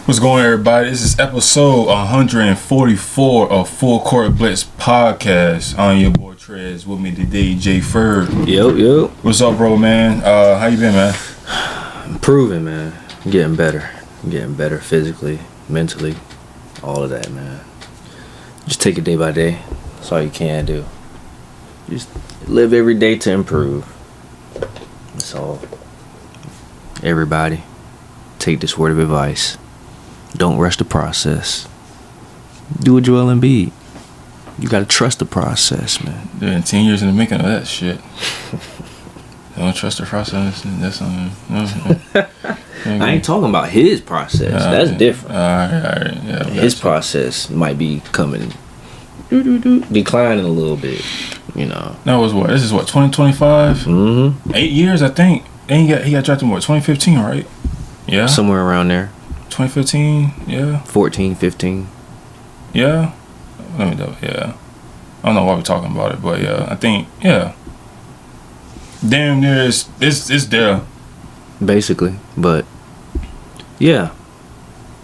What's going on, everybody? This is episode 144 of Full Court Blitz podcast. I'm your boy Trez. With me today, J Furd. Yo. What's up, bro, man? How you been, man? Improving, man. Getting better. Getting better physically, mentally, all of that, man. Just take it day by day. That's all you can do. Just live every day to improve. That's all. Everybody, take this word of advice. Don't rush the process. Do a Joel Embiid. You gotta trust the process, man. Been 10 years in the making of that shit. Don't trust the process. That's something. I ain't talking about his process. That's different. All right. Yeah, his process might be coming, declining a little bit. You know. That was what? This is what, 2025? Mm-hmm. 8 years, I think. And he got drafted in what, 2015, right? Yeah. Somewhere around there. 2015, yeah. 14, 15. Yeah. Let me know. Yeah. I don't know why we're talking about it, but yeah, I think, yeah. Damn near it's there. Basically, but yeah.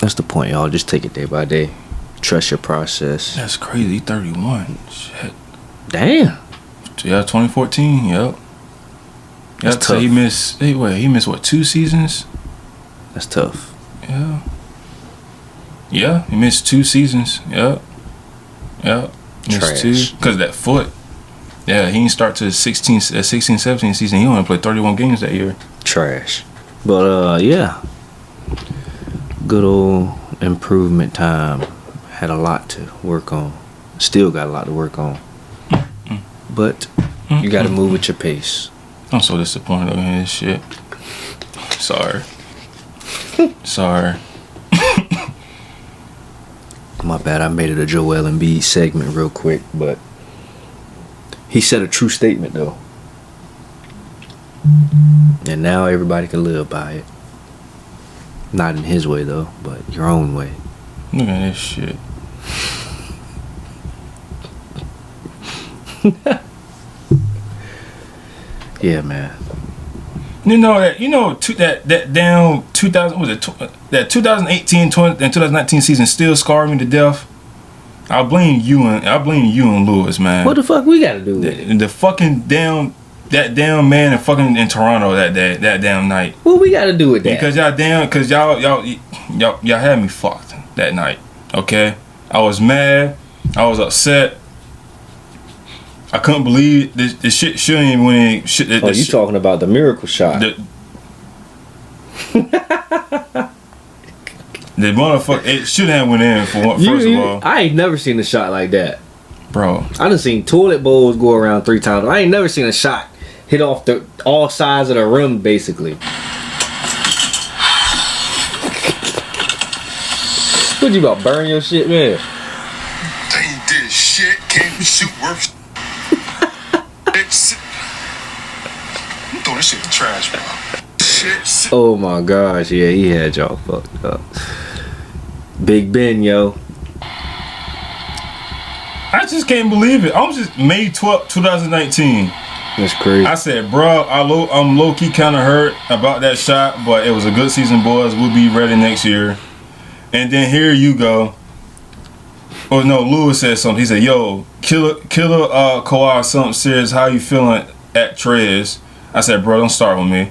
That's the point, y'all. Just take it day by day. Trust your process. That's crazy. 31. Shit. Damn. Yeah, 2014, yep. That's tough. So he missed what, 2 seasons? That's tough. Yeah, he missed 2 seasons. Yep. Missed 2 because that foot. Yeah, he didn't start to 16, 17 season. He only played 31 games that year. Trash. But yeah. Good old improvement time. Had a lot to work on. Still got a lot to work on. But you got to move at your pace. I'm so disappointed in this shit. Sorry. My bad, I made it a Joel Embiid segment real quick, but he said a true statement though. And now everybody can live by it. Not in his way though, but your own way. Look at this shit. Yeah, man. That down 2000 was it that 2018 and 2019 season still scarred me to death. I blame you and Lewis, man. What the fuck we gotta do with it? The fucking damn man in Toronto that damn night. What we gotta do with that? Because y'all had me fucked that night. Okay, I was mad. I was upset. I couldn't believe this shit shouldn't even win. You talking about the miracle shot? The motherfucker, it shouldn't have went in for one. First of all, I ain't never seen a shot like that, bro. I done seen toilet bowls go around 3 times. I ain't never seen a shot hit off all sides of the rim, basically. What, you about burn your shit, man? They ain't did shit. Can't shoot worth. I'm throwing this shit in the trash, bro. Shit. Oh my gosh, yeah, he had y'all fucked up. Big Ben, yo. I just can't believe it. I was just May 12th, 2019. That's crazy. I said, bro, I'm low-key kind of hurt about that shot, but it was a good season, boys. We'll be ready next year. And then here you go. Oh no, Lewis said something. He said, "Yo, killer, Kawhi, something serious. How you feeling at Trez?" I said, "Bro, don't start with me."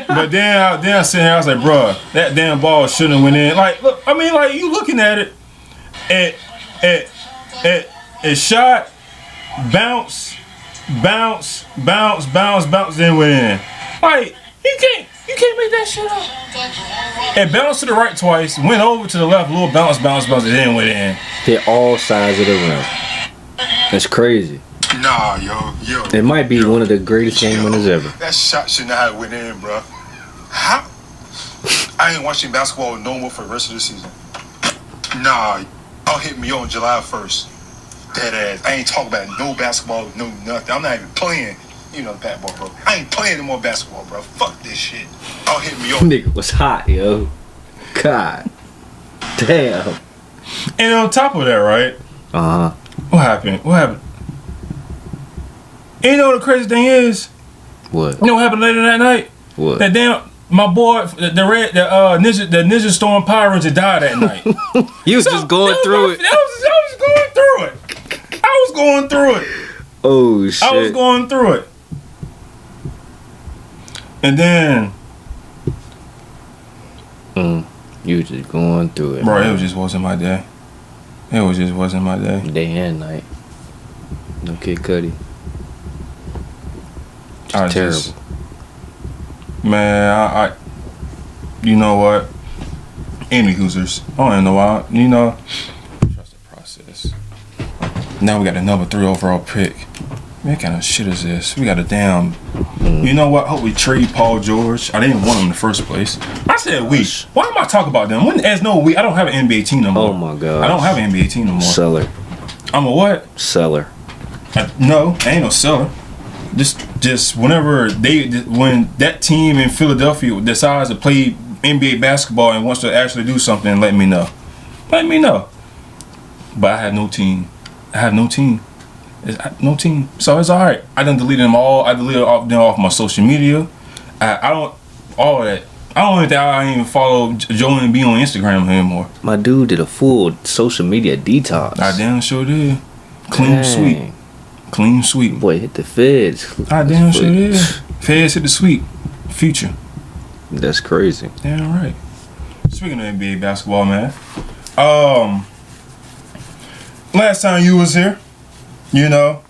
But then I sit here. I was like, "Bro, that damn ball shouldn't have went in." Like, look, I mean, like you looking at it, it shot, bounce, then went in. Like you can't make that shit up. It bounced to the right twice, went over to the left, little bounce, and then went in. Hit all sides of the rim. That's crazy. Nah, yo. It might be one of the greatest game winners ever. That shot shouldn't have went in, bro. How? I ain't watching basketball no more for the rest of the season. Nah, y'all hit me on July 1st. Dead ass. I ain't talking about no basketball, no nothing. I'm not even playing. You know the bad boy, bro. I ain't playing no more basketball, bro. Fuck this shit. Y'all hit me on. Nigga was hot, yo. God. Damn. And on top of that, right? Uh-huh. What happened? And you know what the crazy thing is? What? You know what happened later that night? What? That damn my boy, the Ninja Storm Power Ranger died that night. You was just going through it. I was going through it. I was going through it. Oh shit! I was going through it. And then, you was just going through it, bro. man. It just wasn't my day. It just wasn't my day. Day and night. No Kid Cudi. Terrible. Man, I you know what? Any Hoosers. I don't even know why. You know, trust the process. Now we got the number 3 overall pick. Man, what kind of shit is this? We got a damn. You know what? I hope we trade Paul George. I didn't want him in the first place. I said we. Why am I talking about them? When there's no we, I don't have an NBA team no more. Oh my god. I don't have an NBA team no more. Seller. I'm a what? Seller. No, I ain't no seller. Just whenever when that team in Philadelphia decides to play NBA basketball and wants to actually do something, let me know. Let me know. But I had no team. No team. So it's alright. I done deleted them all. I deleted them off my social media. I don't all of that. I don't even think I even follow Joe and B on Instagram anymore. My dude did a full social media detox. I damn sure did. Clean sweep. Clean sweep. Boy, hit the feds. I damn sure did. Feds hit the sweep. Future. That's crazy. Damn right. Speaking of NBA basketball, man. Last time you was here, you know,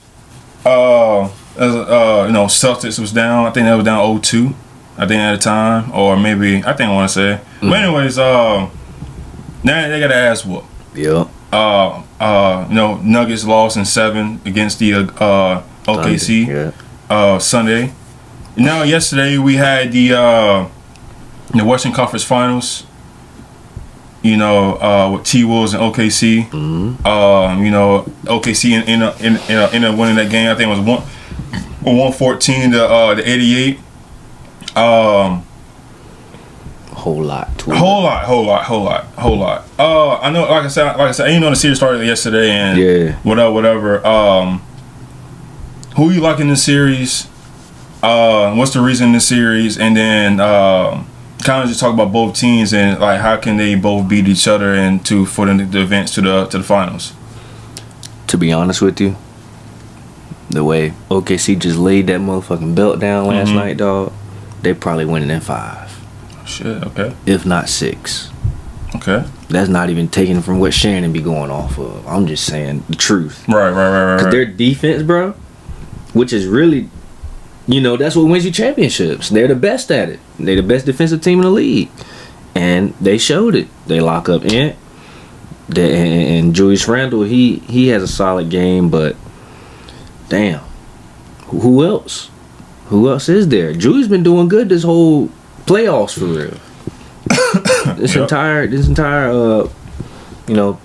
Celtics was down. I think they was down 0-2. I think at the time, or maybe I want to say. But anyways, now they got their ass whooped. Yep. Nuggets lost in 7 against the OKC Sunday. Now yesterday we had the Western Conference Finals. With TWolves and OKC. OKC ended up winning that game. I think it was 114 to 88. Whole lot. I know, like I said, the series started yesterday, and whatever. Who you like in the series? What's the reason in the series? And then kind of just talk about both teams and like how can they both beat each other and for the advance to the finals. To be honest with you, the way OKC just laid that motherfucking belt down last night, dog, they probably winning in 5. Shit, okay. If not 6. Okay. That's not even taken from what Shannon be going off of. I'm just saying the truth. Right. Because their defense, bro, which is really, that's what wins you championships. They're the best at it. They're the best defensive team in the league. And they showed it. They lock up Ant. And Julius Randle, he has a solid game, but damn. Who else? Who else is there? Julius been doing good this whole playoffs for real. This entire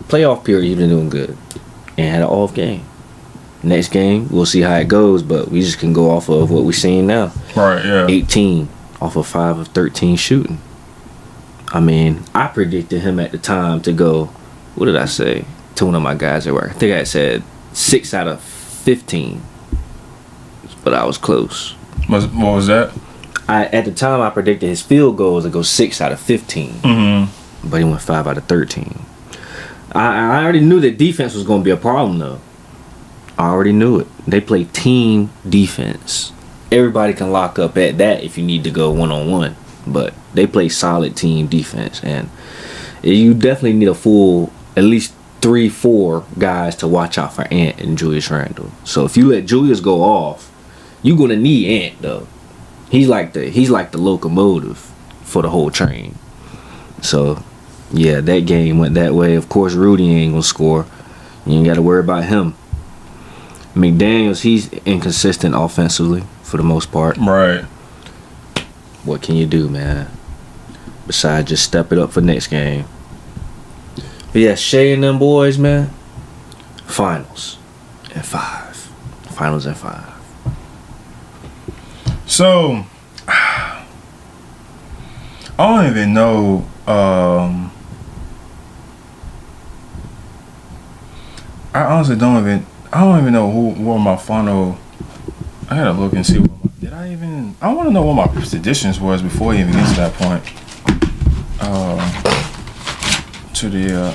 playoff period he's been doing good. And had an off game. Next game, we'll see how it goes, but we just can go off of what we're seeing now. Right, yeah. 18 off of 5 of 13 shooting. I mean, I predicted him at the time to go, what did I say to one of my guys at work? I think I said 6 out of 15. But I was close. What was that? At the time, I predicted his field goals to go 6 out of 15. But he went 5 out of 13. I already knew that defense was going to be a problem, though. I already knew it. They play team defense. Everybody can lock up at that if you need to go one-on-one. But they play solid team defense. And you definitely need a full, at least 3-4 guys to watch out for Ant and Julius Randle. So if you let Julius go off, you're going to need Ant, though. He's like the locomotive for the whole train. So, yeah, that game went that way. Of course, Rudy ain't going to score. You ain't got to worry about him. McDaniels, he's inconsistent offensively for the most part. Right. What can you do, man? Besides just step it up for next game. But yeah, Shea and them boys, man. Finals in 5. Finals in 5. So, I don't even know. I honestly don't even know who were my final. I gotta look and see. Did I want to know what my predictions was before we even get to that point. To the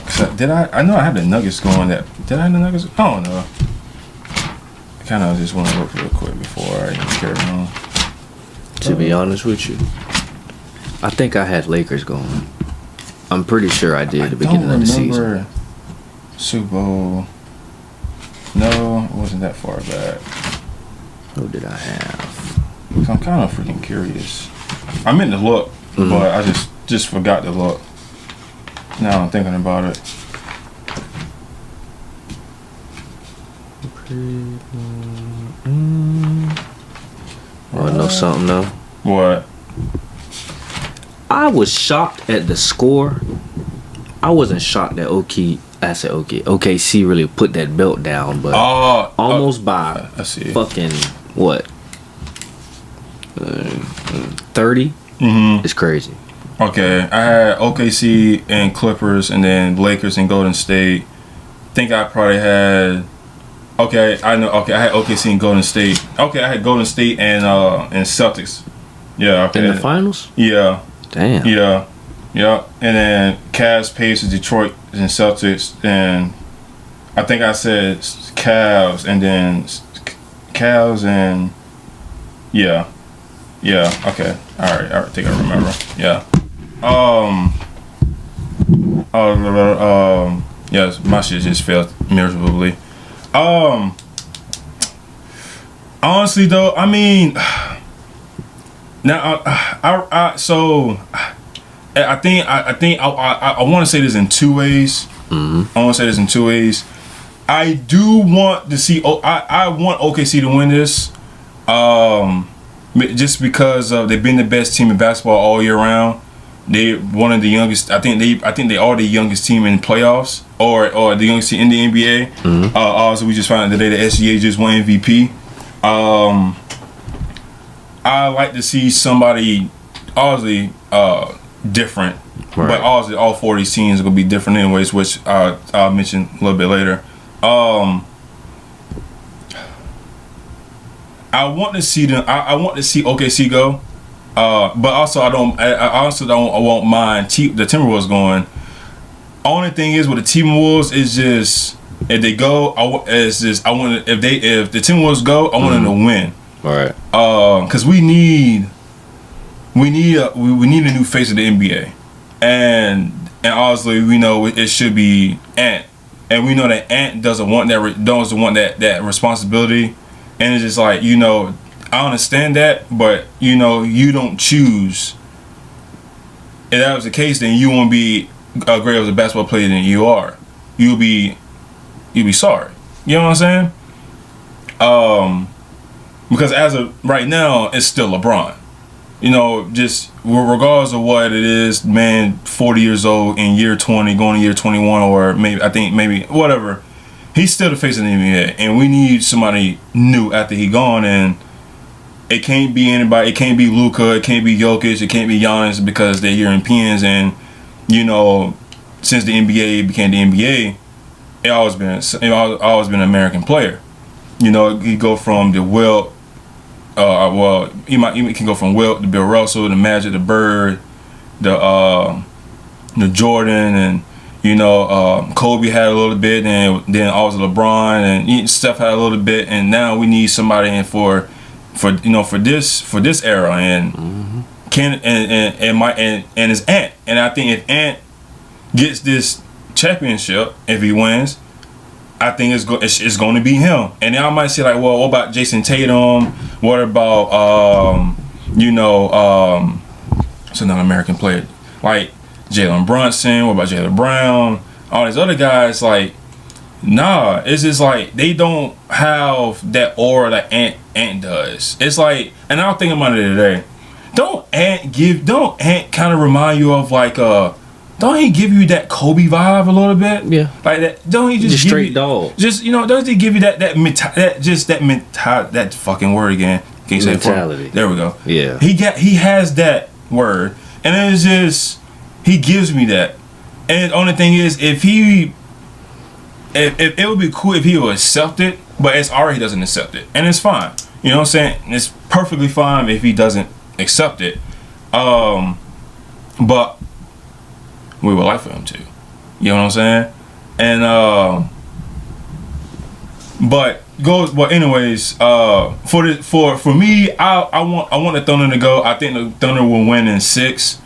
I know I had the Nuggets going. Did I have the Nuggets? I don't know. I kind of just want to look real quick before I even carry on. To be honest with you, I think I had Lakers going. I'm pretty sure I did at the beginning of the season. Super Bowl. No, it wasn't that far back. Who did I have? So I'm kind of freaking curious. I meant to look, but I just forgot to look. Now I'm thinking about it. Want to know something though? What? I was shocked at the score. I wasn't shocked that OKC really put that belt down, but almost by I see. Fucking what? 30? It's crazy. Okay, I had OKC and Clippers, and then Lakers and Golden State. Think I probably had. Okay, I know. Okay, I had OKC and Golden State. Okay, I had Golden State and Celtics. Yeah. Okay. In the finals? Yeah. Damn. Yeah. And then Cavs, Pacers, Detroit, and Celtics, and I think I said Cavs, and then Cavs and yeah. Okay. All right. I think I remember. Yeah. Yes, my shit just failed miserably. Honestly though, I mean, now I think I want to say this in two ways. I want to say this in two ways. I do want to see. I want OKC to win this. Just because they've been the best team in basketball all year round. They one of the youngest. I think they are the youngest team in playoffs, or the youngest team in the NBA. Also, we just found out today the SGA just won MVP. I like to see somebody obviously different, right. But obviously all 4 of these teams are gonna be different anyways, which I'll mention a little bit later. I want to see them. I want to see OKC go, but also I won't mind the Timberwolves going. Only thing is with the Timberwolves is just if they go, if the Timberwolves go, I want them to win. All right. Because we need a new face of the NBA, and obviously we know it should be Ant, and we know that Ant doesn't want that responsibility. And it's just like, I understand that, but, you don't choose. If that was the case, then you won't be great as a basketball player than you are. You'll be sorry. You know what I'm saying? Because as of right now, it's still LeBron. Just regardless of what it is, man, 40 years old in year 20, going to year 21, or maybe whatever. He's still the face of the NBA, and we need somebody new after he gone. And it can't be anybody. It can't be Luka. It can't be Jokic. It can't be Giannis because they're Europeans. And since the NBA became the NBA, it always been an American player. He go from the Wilt. He can go from Wilt to Bill Russell, the Magic, the Bird, the Jordan, and. Kobe had a little bit, and then also LeBron and Steph had a little bit, and now we need somebody in for this era, and and it's Ant, and I think if Ant gets this championship, if he wins, I think it's going to be him. And then I might say like, well, what about Jason Tatum? What about it's another American player like Jalen Brunson? What about Jalen Brown? All these other guys, like, nah. It's just like they don't have that aura that Ant does. It's like, and I was thinking about it today. Don't Ant kind of remind you of like don't he give you that Kobe vibe a little bit? Yeah. Like that. Don't he just straight dog? Just doesn't he give you that fucking word again? Can't say mentality. There we go. Yeah. He has that word, and it's just. He gives me that, and the only thing is, if it would be cool if he would accept it, but it's already he doesn't accept it, and it's fine. You know what I'm saying? perfectly fine if he doesn't accept it. But we would like for him to. You know what I'm saying? And but anyways, for me, I want the Thunder to go. I think the Thunder will win in 6.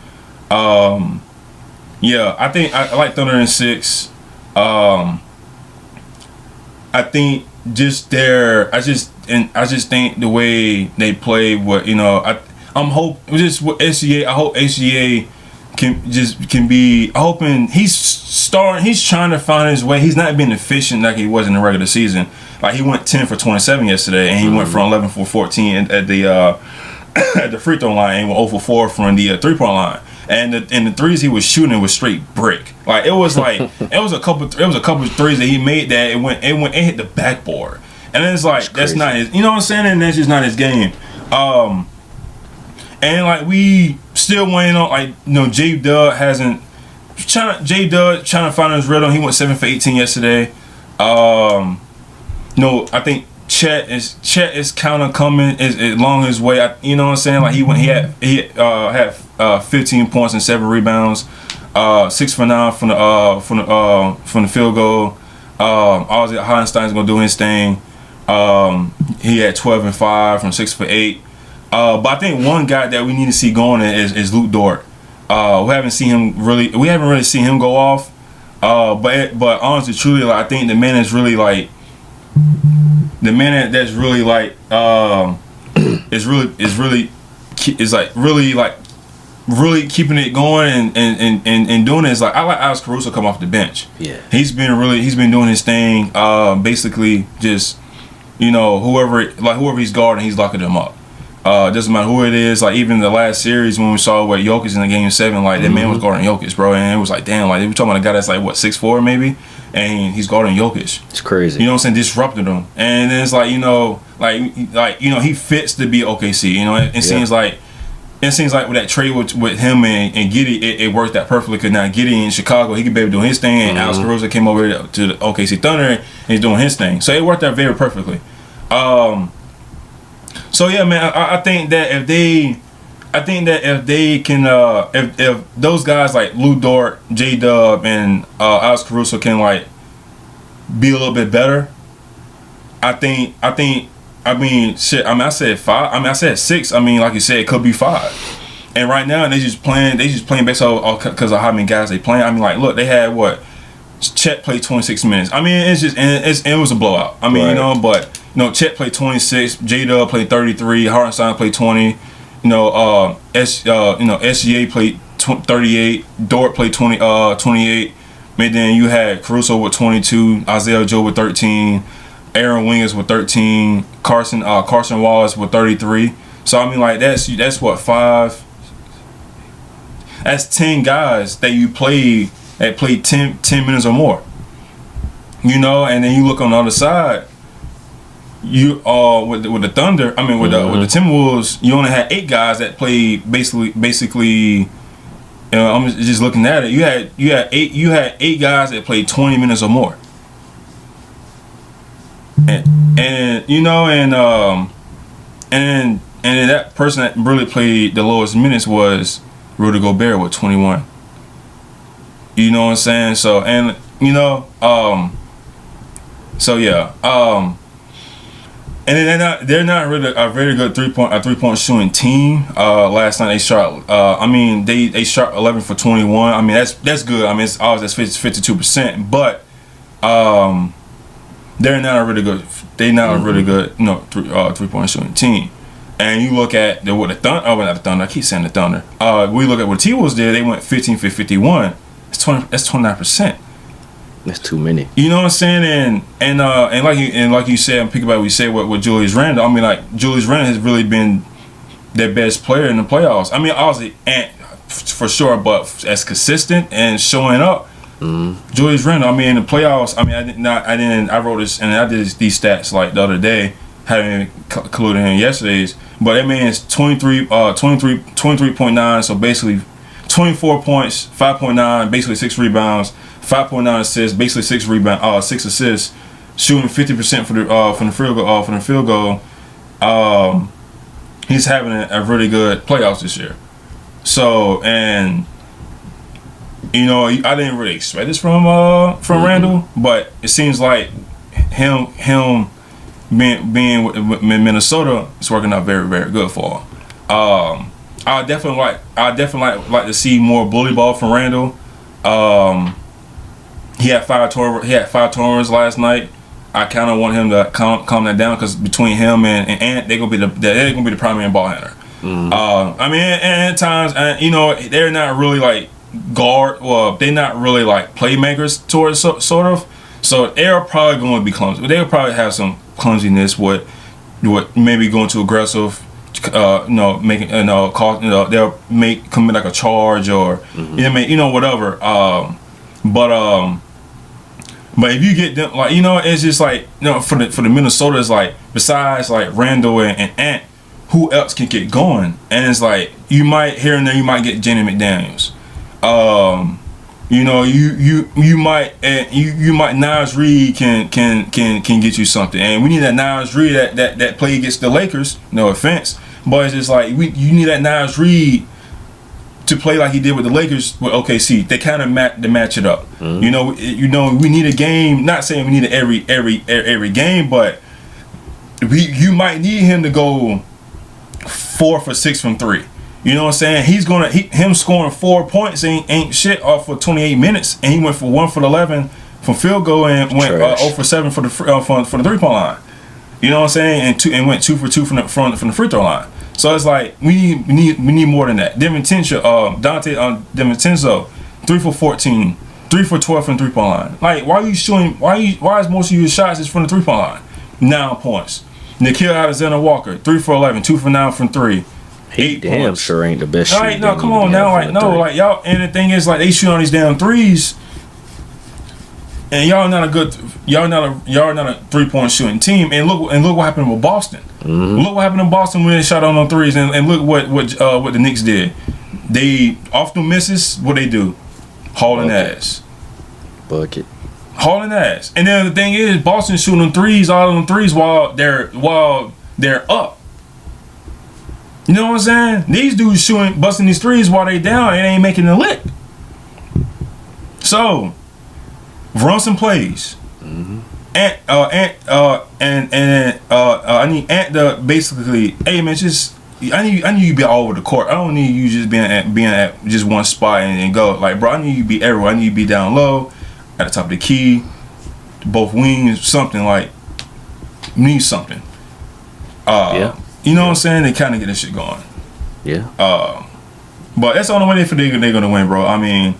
Yeah, I think I like Thunder in 6. I think I just think the way they play, what I'm hoping just with SGA. I hope SGA can be. Hoping he's trying to find his way. He's not being efficient like he was in the regular season. Like he went 10 for 27 yesterday, and he went from 11 for 14 at the at the free throw line, and went 0 for 4 from the 3-point line. And the threes he was shooting was straight brick. Like it was a couple threes that he made that it hit the backboard. And then it's like that's not his, you know what I'm saying? And that's just not his game. And like we still waiting on J Dub trying to find his rhythm. He went 7 for 18 yesterday. I think Chet is kind of coming along his way. You know what I'm saying? Like he had 15 points and 7 rebounds, 6 for 9 from the field goal. Obviously Hollenstein's gonna do his thing. He had 12 and 5 from 6 for 8. But I think one guy that we need to see going is Luke Dort. We haven't really seen him go off. But honestly, truly, like, I think the man is really like the man that's really like really keeping it going and doing it. Is like I like Alex Caruso come off the bench. Yeah, he's been doing his thing. Basically just whoever he's guarding, he's locking them up. Doesn't matter who it is. Like even the last series when we saw Jokic in the game 7, like that man was guarding Jokic, bro, and it was like damn, like we talking about a guy that's like what 6'4" maybe, and he's guarding Jokic. It's crazy. You know what I'm saying? Disrupted him, and then it's like he fits to be OKC. It seems like with that trade with him and Giddey, it worked out perfectly. Because now Giddey in Chicago, he could be able to do his thing, and Alex Caruso came over to the OKC Thunder and he's doing his thing. So it worked out very perfectly. So yeah, man, I think that if they can, if those guys like Lou Dort, J Dub, and Alex Caruso can like be a little bit better, I said 5. I said 6. Like you said, it could be 5. And right now they just playing based on because of how many guys they playing. Like look, they had Chet played 26 minutes. It's just it was a blowout. Right. But Chet played 26, J-Dub played 33, Hartenstein played 20, SGA played 38, Dort played 28, and then you had Caruso with 22, Isaiah Joe with 13, Aaron Wingers with 13, Carson Wallace with 33. So that's what 5. That's 10 guys that you played 10 minutes or more. And then you look on the other side. You with the Thunder, with the Timberwolves, you only had 8 guys that played basically. I'm just looking at it. You had 8 guys that played 20 minutes or more. And that person that really played the lowest minutes was Rudy Gobert with 21. You know what I'm saying? So and then they're not really a very good 3-point shooting team. Last night they shot they shot 11 for 21. That's good. It's always that's 52%, but they're not a really good 3-point shooting team. And you look at not the Thunder. I keep saying the Thunder. We look at what T-Wolves did. They went 15 for 51. That's 29%. That's too many. You know what I'm saying? And like you said, I'm picking up what you said with Julius Randle. Julius Randle has really been their best player in the playoffs. Obviously, and for sure, but as consistent and showing up, Julius Randle. In the playoffs. I wrote this and I did these stats like the other day, having included in yesterday's. But that man is 23.9. So basically, 24 points, 5.9, basically 6 rebounds. 5.9 assists, basically 6 rebounds, 6 assists, shooting 50% from the field goal. he's having a really good playoffs this year. So, and you know, I didn't really expect this from Randall, but it seems like him being with Minnesota is working out very, very good for him. I definitely like to see more bully ball from Randall. He had 5 turnovers last night. I kind of want him to calm that down, because between him and Ant, they're gonna be the primary ball handler. I mean, and at times, you know, they're not really like guard. Well, they're not really like playmakers towards sort of. So they're probably going to be clumsy. They'll probably have some clumsiness with maybe going too aggressive. Making they'll commit like a charge or whatever. But if you get them, like, you know, it's just like, you know, for the Minnesota, it's like, besides like Randall and Ant, who else can get going? And it's like, you might here and there, you might get Jenny McDaniels. You know, you might Nas Reed can get you something, and we need that Nas Reed that play against the Lakers. No offense, but it's just like you need that Nas Reed to play like he did with the Lakers with OKC. They kind of match it up. You know, we need a game. Not saying we need it every game, but you might need him to go 4 for 6 from 3. You know what I'm saying? Him scoring 4 points ain't shit off for 28 minutes, and he went for 1 for 11 from field goal and went 0 for 7 for the 3-point line. You know what I'm saying? And went 2 for 2 from the free throw line. So it's like we need more than that. Dante DiVincenzo, 3 for 14, 3 for 12 from the 3-point line. Like, why is most of your shots is from the 3-point line? 9 points. Nikhil Alexander-Walker, 3 for 11, 2 for 9 from 3. He damn points. Sure ain't the best shooter. Like, no, come on now. Like, no, like, y'all, and the thing is, like, they shoot on these damn threes, and y'all not a 3-point shooting team. And look what happened with Boston. Look what happened in Boston when they shot on threes, and look what the Knicks did. They often misses. What they do? Hauling ass. Bucket. Hauling ass. And then the thing is, Boston shooting threes, all of them threes while they're up. You know what I'm saying? These dudes busting these threes while they down and ain't making a lick. So, run some plays. And I need Ant to basically, hey man, just I need you to be all over the court. I don't need you just being at just one spot and go. Like, bro, I need you to be everywhere. I need you to be down low, at the top of the key, both wings, something like. Need something. Yeah. You know what I'm saying? They kind of get this shit going. Yeah. But that's the only way they're going to win, bro. I mean,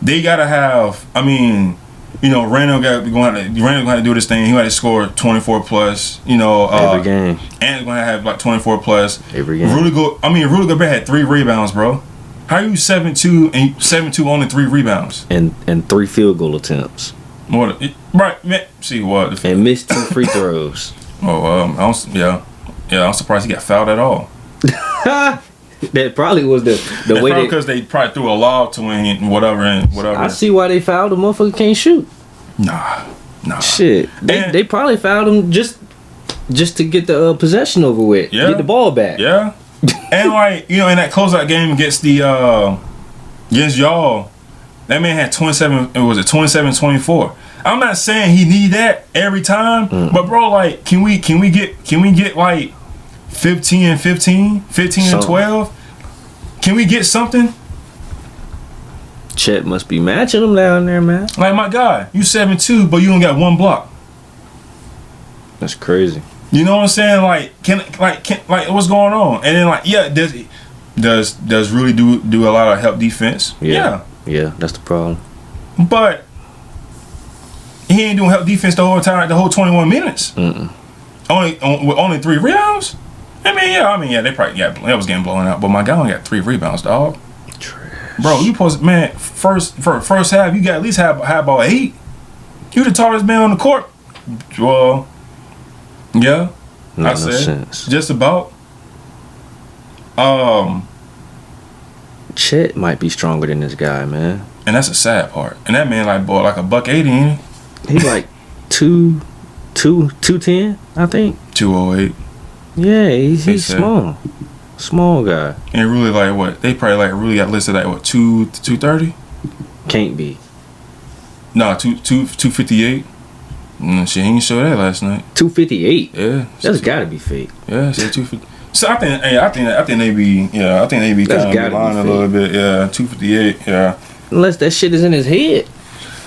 they got to have. I mean, you know, Randall going to do this thing. He got to score 24 plus. You know, every game. And going to have like 24 plus every game. Rudy Gobert had 3 rebounds, bro. How are you 7-2 and 7-2 only 3 rebounds and 3 field goal attempts? Right, man. See what? And missed 2 free throws. Yeah, I'm surprised he got fouled at all. That probably was the way because they probably threw a lob to him and whatever. I see why they fouled him. Motherfucker can't shoot. Nah. Shit, they probably fouled him just to get the possession over with. Yeah. Get the ball back. Yeah. And like, you know, in that closeout game against y'all, that man had 27. It was a 27-24. I'm not saying he need that every time, but bro, like, can we get like 15 and 12? Can we get something? Chet must be matching them down there, man. Like, my guy, you 7-2, but you don't got 1 block. That's crazy. You know what I'm saying? Like, what's going on? And then, like, yeah, does really do a lot of help defense? Yeah, that's the problem. But he ain't doing help defense the whole time, the whole 21 minutes. With only 3 rebounds. They probably they was getting blown out. But my guy only got 3 rebounds, dog. Trash. Bro, you supposed to, man, first half you got at least have about 8. You the tallest man on the court. Well, yeah, no, I said sense. Just about. Chet might be stronger than this guy, man. And that's a sad part. And that man like $180, ain't he? He's like 210, I think. 208. Yeah, he's They said. small guy. And really like what? They probably like really got listed at what 230? Can't be Nah, 258. She ain't show that last night. 258. Yeah, That's gotta be fake. Yeah, she 250. So I think they be That's kind of gotta be lying a fake. little bit. Yeah, 258. Yeah. Unless that shit is in his head.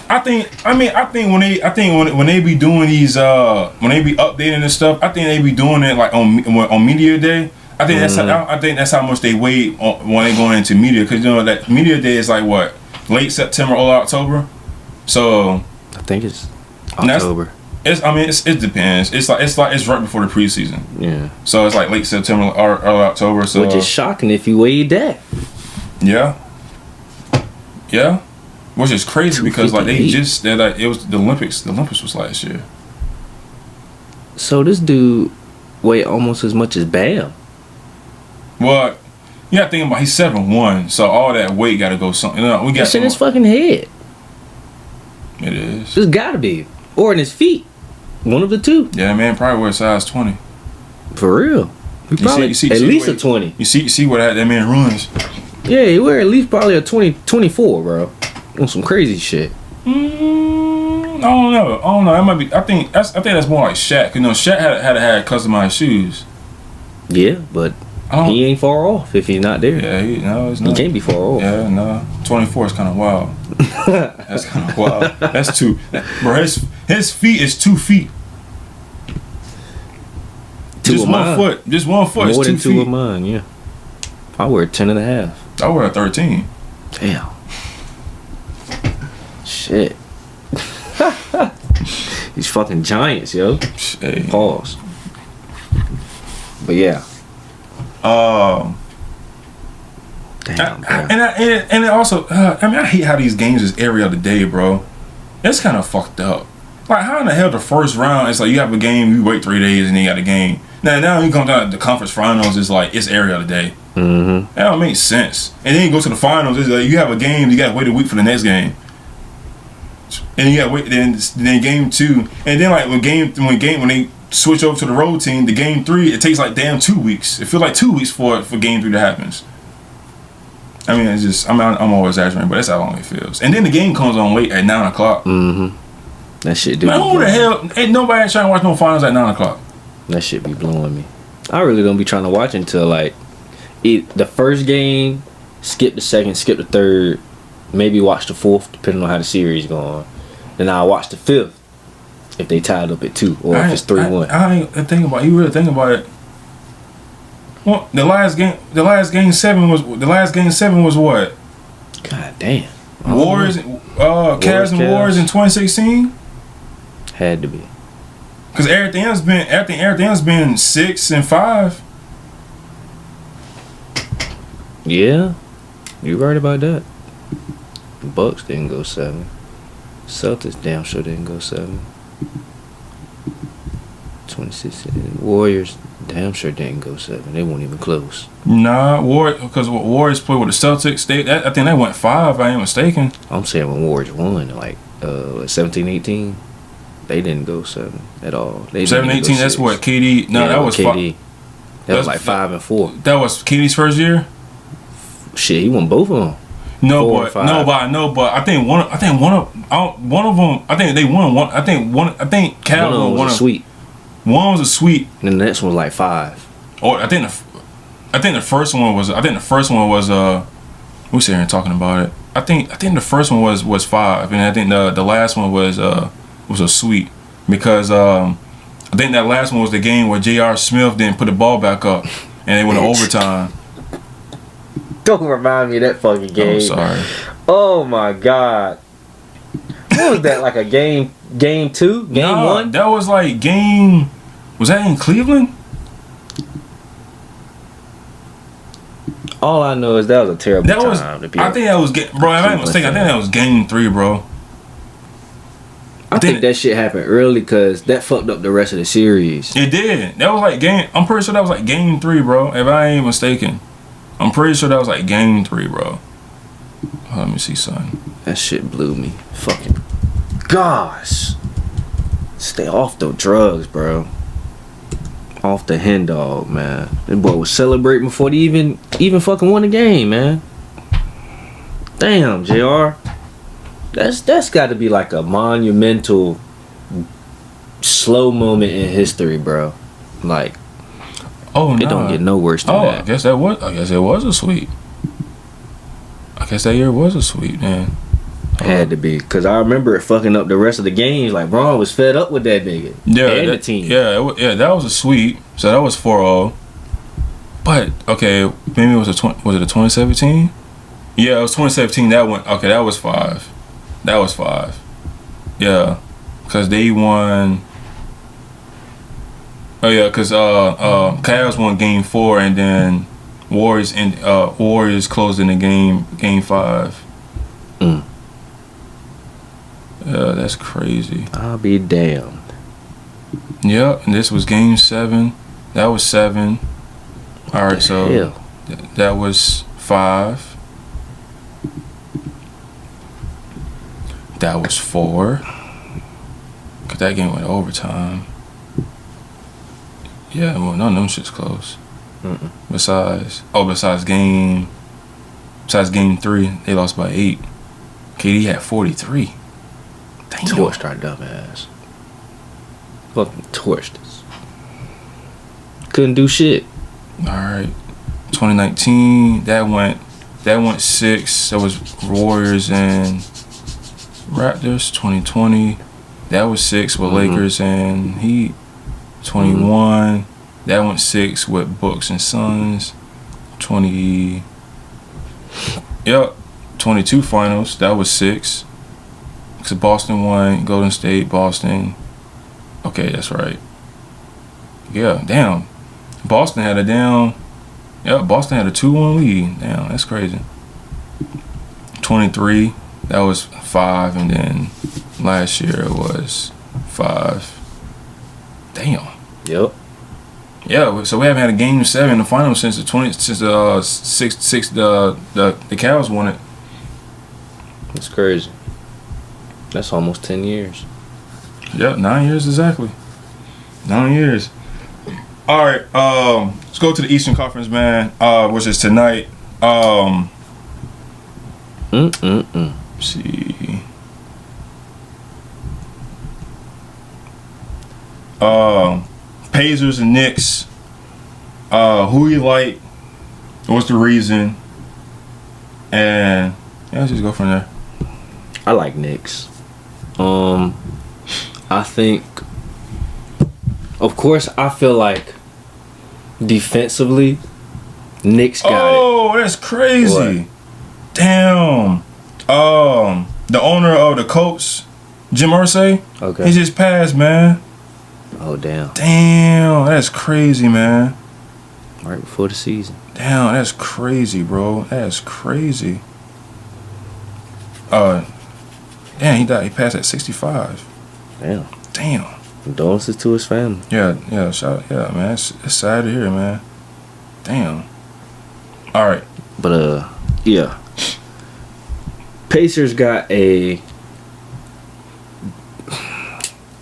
I think when they be doing these when they be updating this stuff, I think they be doing it like on media day. I think that's how much they wait when they going into media, because you know that media day is like what, late September, early October. So I think it's October. It depends. It's right before the preseason. Yeah. So it's like late September or early October. So which is shocking if you weighed that. Yeah. Which is crazy because like it was the Olympics. The Olympics was last year. So this dude weighed almost as much as Bam. Well, you gotta think about he's 7'1", so all that weight gotta go something. You know, we got It's in his fucking head. It is. It's gotta be. Or in his feet. One of the two. Yeah, man, probably wear size 20. For real. He probably at least a 20. You see what that man runs. Yeah, he wear at least probably a 24, bro. On some crazy shit. I don't know. That might be. I think that's more like Shaq. You know, Shaq had customized shoes. Yeah, but he ain't far off if he's not there. Yeah, he's not. He can't be far off. Yeah, no. 24 is kind of wild. That's kind of wild. That's two. Bro, his feet is 2 feet. Just one foot. More is than 2 two feet. of mine, yeah. I wear 10 and a half. I wear a 13. Damn. Shit. These fucking giants, yo. Hey. Pause. But yeah. Damn, bro. And it also, I hate how these games is every other day, bro. It's kind of fucked up. Like, how in the hell the first round, it's like you have a game, you wait 3 days, and then you got a game. Now you come down to the conference finals, it's like, it's every other day. Mm-hmm. That don't make sense. And then you go to the finals, it's like you have a game, you got to wait a week for the next game. And you got to wait, then game 2. And then, like, when they switch over to the road team, the game 3, it takes like damn 2 weeks. It feels like 2 weeks for game 3 to happen. I mean, it's just, I'm always exaggerating, but that's how long it feels. And then the game comes on late at 9 o'clock. Mm-hmm. That shit do. Man, who the hell? Ain't nobody trying to watch no finals at 9 o'clock. That shit be blowing me. I really don't be trying to watch until like the first game, skip the second, skip the third, maybe watch the fourth, depending on how the series going. Then I'll watch the fifth if they tied up at 2 or if it's 3-1. I ain't think about it. You really think about it. Well, the last game 7 was what? God damn. Warriors, Cavs and Warriors in 2016. Had to be. Because everything else been 6 and 5. Yeah, you right about that. Bucks didn't go 7. Celtics damn sure didn't go 7. 2016 Warriors damn sure didn't go 7. They weren't even close. Nah, because Warriors played with the Celtics. I think they went 5. If I ain't mistaken. I'm saying when Warriors won, like 17-18, they didn't go 7 at all. 17-18. That's what KD. No, that was KD. That was like 5 and 4. That was KD's first year. Shit, he won both of them. But I think one of them. I think they won one. I think Cal won one. Was a sweep. One was a sweep. And the next one was like 5. Or I think the first one was. We sitting here talking about it. I think the first one was 5, and I think the last one was a sweep because I think that last one was the game where J.R. Smith didn't put the ball back up, and they went to overtime. Don't remind me of that fucking game. I'm sorry. Oh my god. What was that, like a game 2? Game 1? That was like game. Was that in Cleveland? All I know is that was a terrible time to be. I think that was bro. If I ain't mistaken, I think that was game 3, bro. I think that shit happened early because that fucked up the rest of the series. It did. That was like game. I'm pretty sure that was like game 3, bro. If I ain't mistaken, I'm pretty sure that was like game 3, bro. Let me see, son. That shit blew me. Fucking gosh. Stay off those drugs, bro. Off the hen dog, man. That boy was celebrating before they even fucking won the game, man. Damn, JR. That's got to be like a monumental slow moment in history, bro. Like, it don't get no worse than that. I guess it was a sweep. I guess that year was a sweep, man. Had to be, cause I remember it fucking up the rest of the games. Like Braun was fed up with that nigga. And the team. Yeah, that was a sweep. So that was 4-0. But okay, maybe it was a 2017? Yeah, it was 2017. That one. Okay, that was 5. That was 5. Yeah, cause they won. Oh yeah, cause Cavs won Game 4, and then Warriors closed in the Game 5. Yeah, that's crazy. I'll be damned. Yep, and this was Game 7. That was 7. All right, so that was 5. That was 4. Cause that game went overtime. Yeah, well, none of them shit's close. Besides game 3, they lost by 8. KD had 43. Damn. Torched our dumb ass. Fucking torched us. Couldn't do shit. Alright. 2019, that went 6. That was Warriors and Raptors. 2020, that was 6 with Lakers and Heat. 21, that went 6 with Bucks and Suns. 22 finals, that was 6. So Boston won, Golden State, Boston. Okay, that's right. Yeah, damn. Boston had a 2-1 lead. Damn, that's crazy. 23, that was 5, and then last year it was 5. Damn. Yep. Yeah, so we haven't had a Game 7 in the finals since the Cavs won it. It's crazy. That's almost 10 years. Yep, 9 years exactly. 9 years. All right, let's go to the Eastern Conference, man. Which is tonight. Let's see. Pacers and Knicks. Who you like? What's the reason? And yeah, let's just go from there. I like Knicks. I think, of course, I feel like defensively, Knicks got it. Oh, that's crazy. What? Damn. The owner of the Colts, Jim Irsay, he just passed, man. Oh, damn. Damn, that's crazy, man. Right before the season. Damn, that's crazy, bro. That's crazy. Damn, he died. He passed at 65. Damn. Condolences to his family. Yeah, man. It's sad to hear, man. Damn. All right. But yeah. Pacers got I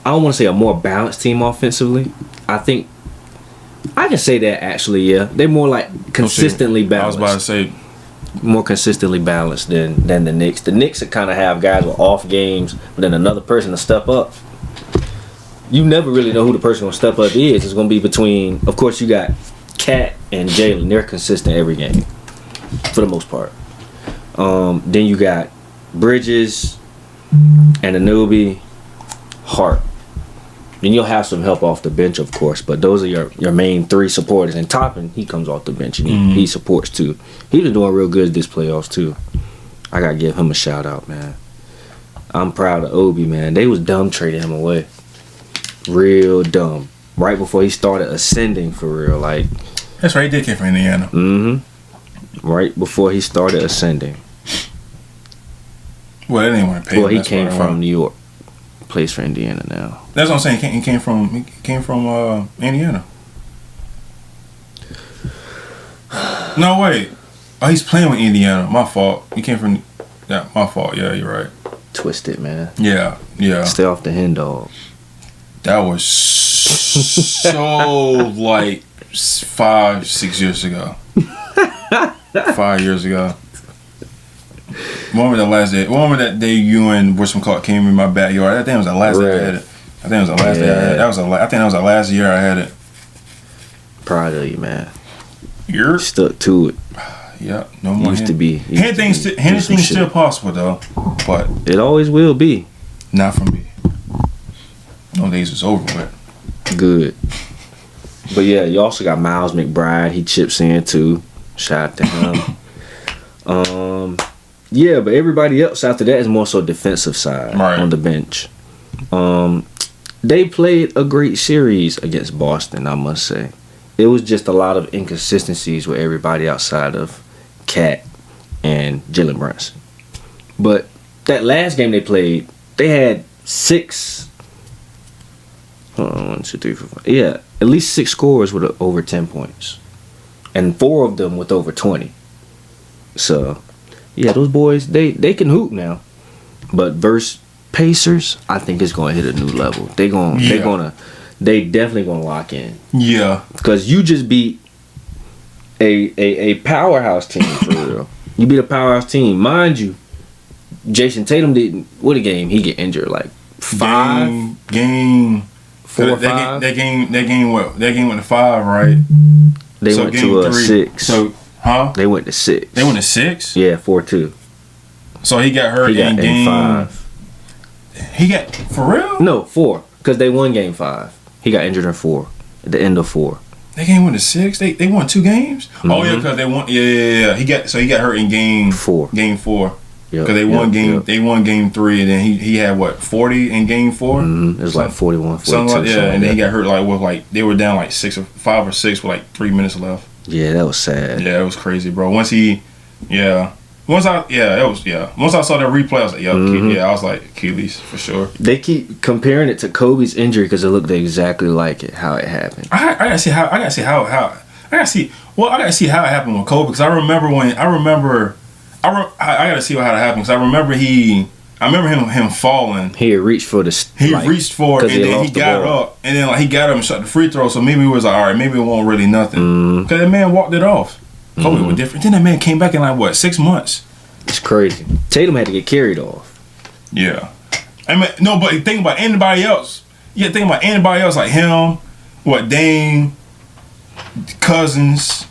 don't want to say a more balanced team offensively. I think I can say that actually, yeah. They're more like consistently balanced. I was about to say more consistently balanced than the Knicks. The Knicks kind of have guys with off games, but then another person to step up. You never really know who the person going to step up is. It's going to be between, of course, you got Cat and Jalen. They're consistent every game, for the most part. Then you got Bridges, Anunoby, Hart. Then you'll have some help off the bench, of course, but those are your main 3 supporters. And Toppin, he comes off the bench and he supports too. He's been doing real good this playoffs too. I gotta give him a shout out, man. I'm proud of Obi, man. They was dumb trading him away. Real dumb. Right before he started ascending for real. Like, that's right, he did came from Indiana. Right before he started ascending. Well, they didn't want to pay him. Well, he came from New York. Plays for Indiana now. That's what I'm saying. He came from Indiana. No, wait. Oh, he's playing with Indiana. My fault. He came from. Yeah, my fault. Yeah, you're right. Twisted, man. Yeah. Stay off the hen dog. That was so like 5-6 years ago. 5 years ago. Remember that day you and whatchamacallit came in my backyard? I think it was the last day I had it. I think it was the last day I had it. I think that was the last year I had it. Proud of you, man. You're stuck to it. Yeah, no more. Anything's still possible though, but it always will be. Not for me. No days is over with. Good. But yeah, you also got Miles McBride. He chips in too. Shout out to him. Yeah, but everybody else after that is more so defensive side on the bench. They played a great series against Boston, I must say. It was just a lot of inconsistencies with everybody outside of Cat and Jalen Brunson. But that last game they played, they had 6. 1, 2, 3, 4, 5. Yeah, at least 6 scorers with over 10 points, and 4 of them with over 20. So, yeah, those boys they can hoop now. But versus Pacers, I think it's going to hit a new level. They definitely going to lock in. Yeah, because you just beat a powerhouse team for real. You beat a powerhouse team, mind you. Jason Tatum didn't. What a game! He get injured like 5 game 4 or 5. That game went to 5, right? They went to 6. So, They went to 6. They went to 6. Yeah, 4-2. So he got hurt in game 5. He got for real? No, 4. Because they won game 5. He got injured in 4. At the end of 4. They game went to 6. They won 2 games. Mm-hmm. Oh yeah, because they won. Yeah. He got hurt in game 4. Game 4. Because they won game 3, and then he had what 40 in game 4. Mm-hmm. It was like 41, 42. And then he got hurt they were down like 5 or 6 with like 3 minutes left. Yeah, that was sad. Yeah, it was crazy, bro. Once I saw the replay, I was like, I was like Achilles for sure. They keep comparing it to Kobe's injury because it looked exactly like it, how it happened. I gotta see how it happened with Kobe because I gotta see how it happened because I remember him falling. He had reached for the. Reached for it and then he got up and then he got up and shot the free throw. So maybe it was like, all right, maybe it won't really nothing because that man walked it off. Kobe was different. Then that man came back in like 6 months. It's crazy. Tatum had to get carried off. Yeah, I mean no, but think about anybody else. Yeah, think about anybody else like him. Dame, Cousins,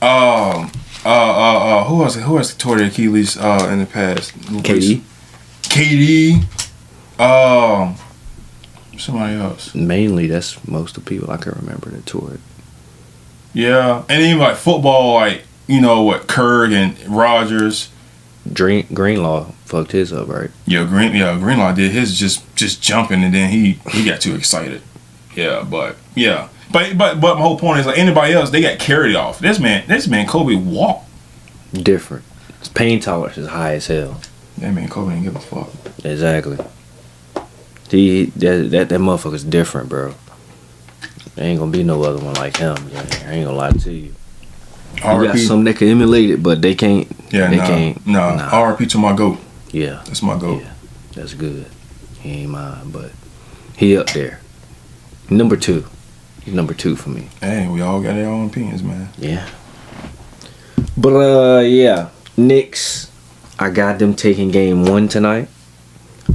who else tore their Achilles in the past? KD, somebody else. Mainly, that's most of the people I can remember that tore it. Yeah, and even like football, like Kirk and Rodgers. Greenlaw fucked his up, right? Yeah, Greenlaw did his just jumping, and then he got too excited. But my whole point is like anybody else, they got carried off. This man Kobe walked. Different. His pain tolerance is high as hell. That man Kobe didn't give a fuck. Exactly. That motherfucker's different, bro. There ain't gonna be no other one like him. I ain't gonna lie to you. You got some that can emulate it, but they can't. Yeah, they can't. Nah. RP to my GOAT. Yeah. That's my GOAT. Yeah, that's good. He ain't mine, but he up there. Number 2. He's number 2 for me. Hey, we all got our own opinions, man. Yeah. But Knicks, I got them taking game 1 tonight.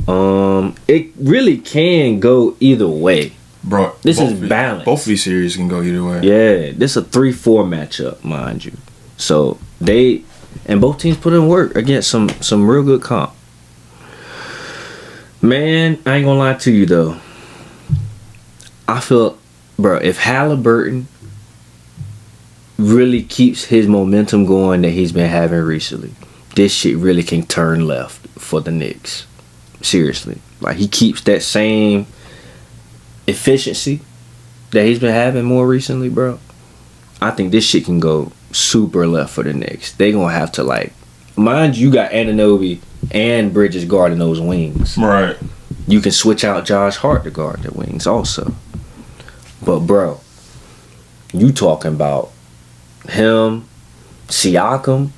It really can go either way. Bro, this is balanced. Both of these series can go either way. Yeah, this is a 3-4 matchup, mind you. So both teams put in work against some real good comp. Man, I ain't gonna lie to you though. I feel, bro, if Halliburton really keeps his momentum going that he's been having recently, this shit really can turn left for the Knicks. Seriously, like he keeps that same efficiency that he's been having more recently, bro. I think this shit can go super left for the Knicks. They gonna have to mind you got Anunoby and Bridges guarding those wings. Right. You can switch out Josh Hart to guard the wings also. But bro, you talking about him, Siakam,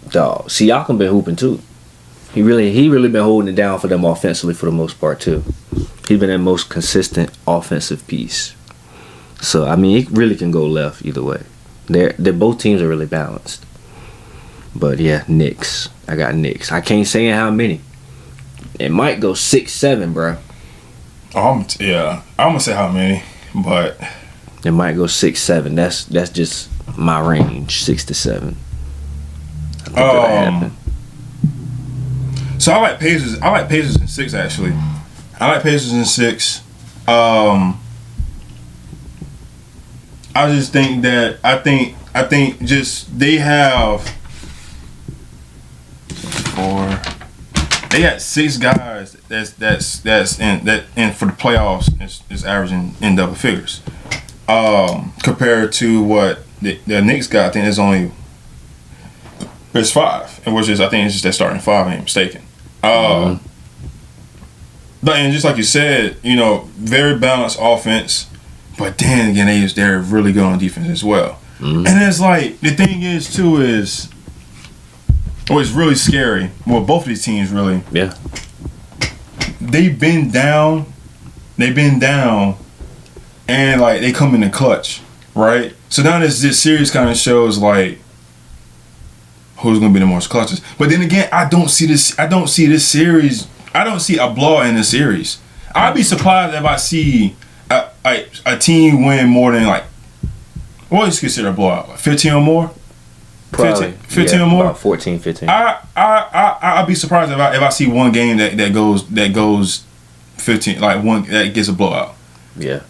dog. Siakam been hooping too. He really been holding it down for them offensively for the most part too. He's been that most consistent offensive piece. So I mean, it really can go left either way. They're both teams are really balanced. But yeah, Knicks. I got Knicks. I can't say how many. It might go 6-7, bro. I'm gonna say how many, but it might go 6-7. That's just my range, 6 to 7. I think that'll happen. So I like Pacers. I like Pacers in 6 actually. I like Pacers in 6. I just think that I think just they have 4. They got 6 guys that's in for the playoffs is averaging in double figures. Compared to what the Knicks got, I think there's 5, and which is I think it's just that starting 5. I ain't mistaken. But and just like you said, very balanced offense, but then again they're really good on defense as well. And it's like the thing is too is it's really scary. Well, both of these teams really. Yeah. They've been down, and like they come in the clutch, right? So now this series kind of shows like who's gonna be the most clutches. But then again, I don't see this series. I don't see a blowout in this series. I'd be surprised if I see a team win more than like what is considered a blowout, like 15 or more. Probably 15 or more. About 14, 15. I'd be surprised if I see one game that goes 15, like one that gets a blowout. Yeah.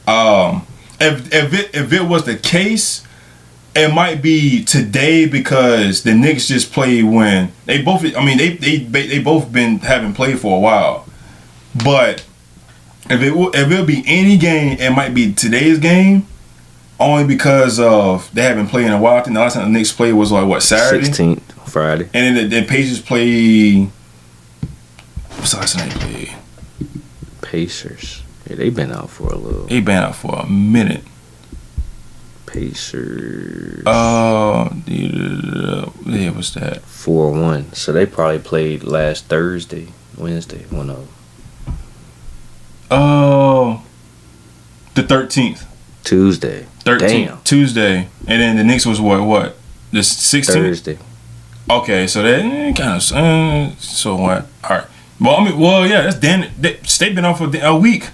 If it was the case, it might be today because the Knicks just played when they both. I mean, they both been having played for a while, but if it'll be any game, it might be today's game, only because of they haven't played in a while. I think the last time the Knicks played was like what, Saturday, 16th, Friday, and then the Pacers play. What's the last time they played? Pacers. Yeah, they've been out for a little. They've been out for a minute. Pacers. Yeah, what's that? 4-1. So they probably played last Wednesday, one of them. Oh, the 13th. Tuesday. 13th. Damn. Tuesday. And then the Knicks was what? The 16th? Thursday. Okay, so that kind of so what? All right. Yeah, that's damn. They've been out for a week.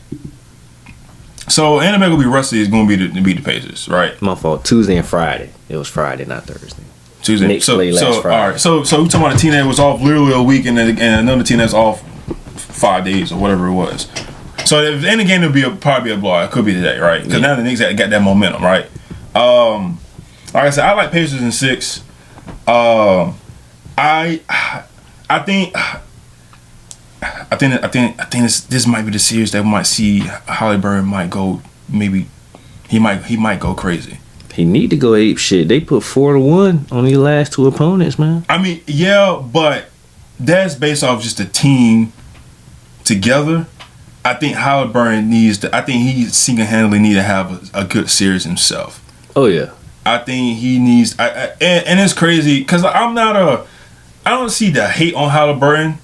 So anybody gonna be rusty is gonna be to beat the Pacers, right? My fault. Tuesday and Friday. It was Friday, not Thursday. Tuesday. Knicks played last Friday. All right. So we talking about a team that was off literally a week, and another team that's off 5 days or whatever it was. So if any game it'll probably be a blowout. It could be today, right? Because now the Knicks got that momentum, right? Like I said, I like Pacers in 6. I think this might be the series that we might see Halliburton might go. Maybe he might go crazy. He need to go ape shit. They put 4-1 on these last 2 opponents, man. I mean, yeah, but that's based off just the team together. I think Halliburton needs to. I think he single-handedly need to have a good series himself. Oh yeah. I think he needs. And it's crazy because I don't see the hate on Halliburton.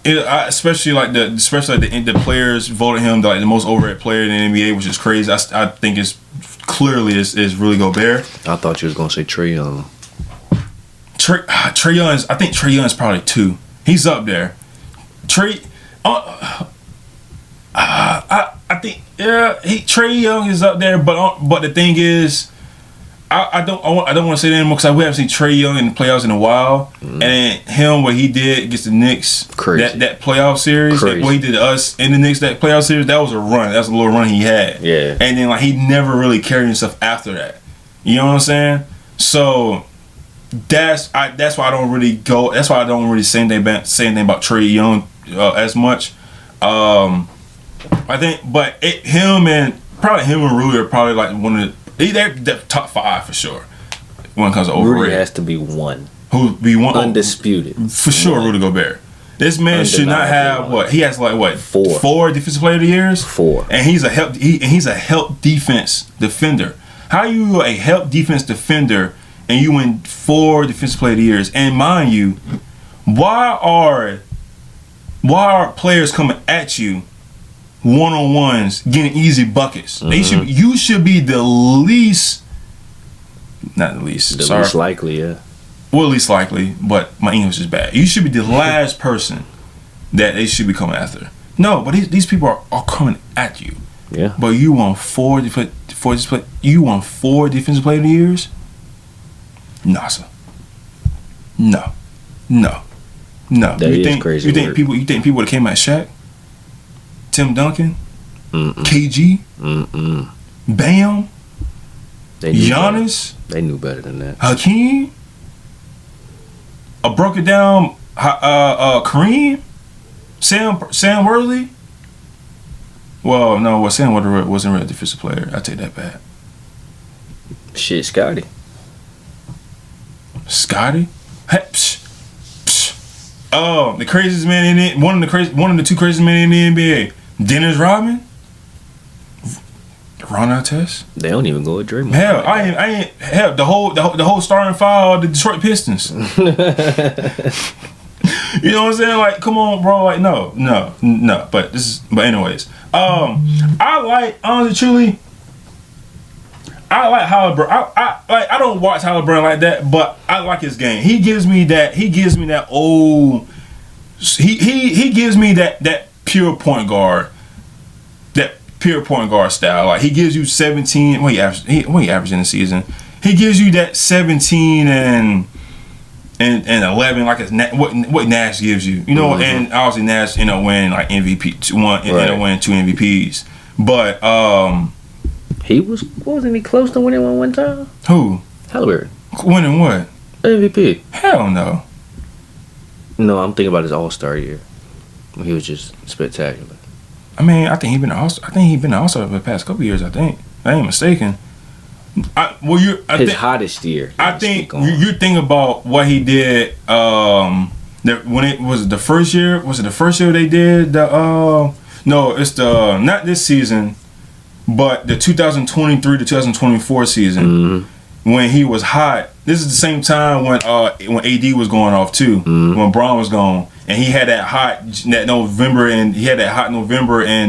Especially the players voted him like the most overrated player in the NBA, which is crazy. I think it's clearly is Rudy Gobert. I thought you was gonna say Trae Young. Trae Young I think Trae Young is probably 2. He's up there. Trae think Trae Young is up there, but the thing is, I don't want to say that anymore because we haven't seen Trae Young in the playoffs in a while, and him what he did against the Knicks, crazy. that playoff series, what he did to us in the Knicks that playoff series, that was a run. That's a little run he had. Yeah, and then like he never really carried himself after that. You know what I'm saying? So that's why I don't really go. That's why I don't really say anything about Trae Young as much. I think, but him and Rudy are probably like one of they're top 5 for sure. When it comes to overrated, Rudy has to be 1. Who be 1? Undisputed for sure. 1. Rudy Gobert. This man should not have what he has like what 4 defensive player of the years. 4, and he's a help defense defender. How you a help defense defender and you win 4 defensive player of the years? And mind you, why are players coming at you one-on-ones, getting easy buckets. Mm-hmm. You should be the least, not the least. The sorry. least likely, yeah. Well, least likely, but my English is bad. You should be the last person that they should be coming after. No, but these people are coming at you. Yeah. But you won four defensive player of the years? Nah, sir. No. That is crazy. You think people that came at Shaq? Tim Duncan? KG? Bam? Giannis? They knew better than that. Hakeem? Broke it down Kareem? Sam Worley? Well, no, Sam Worley wasn't really a defensive player. I take that back. Shit, Scotty? Hey, Oh, the craziest man in it. One of the two craziest men in the NBA. Dennis Rodman. Ron Artest. They don't even go with Draymond. Hell, I ain't. Hell, the whole starting five of the Detroit Pistons. You know what I'm saying? Like, come on, bro. Like, no. But anyways, honestly, I like Halliburton. I don't watch Halliburton like that, but I like his game. He gives me that old. He gives me that pure point guard. That pure point guard style. Like, he gives you 17. What he averaged in the season? He gives you that 17 and 11, like what Nash gives you. You know, and obviously Nash ended up winning like MVP, ended up winning 2 MVPs. But wasn't he close to winning one time? Who? Halliburton. Winning what? MVP. Hell no. No, I'm thinking about his All-Star year. He was just spectacular. I mean, I think he's been an All-Star for the past couple years. I think. I ain't mistaken. His hottest year. I think you think about what he did. When it was the first year. Was it the first year they did the? No, it's the not this season, but the 2023 to 2024 season when he was hot. This is the same time when AD was going off too. When Braun was gone, and he had that hot November and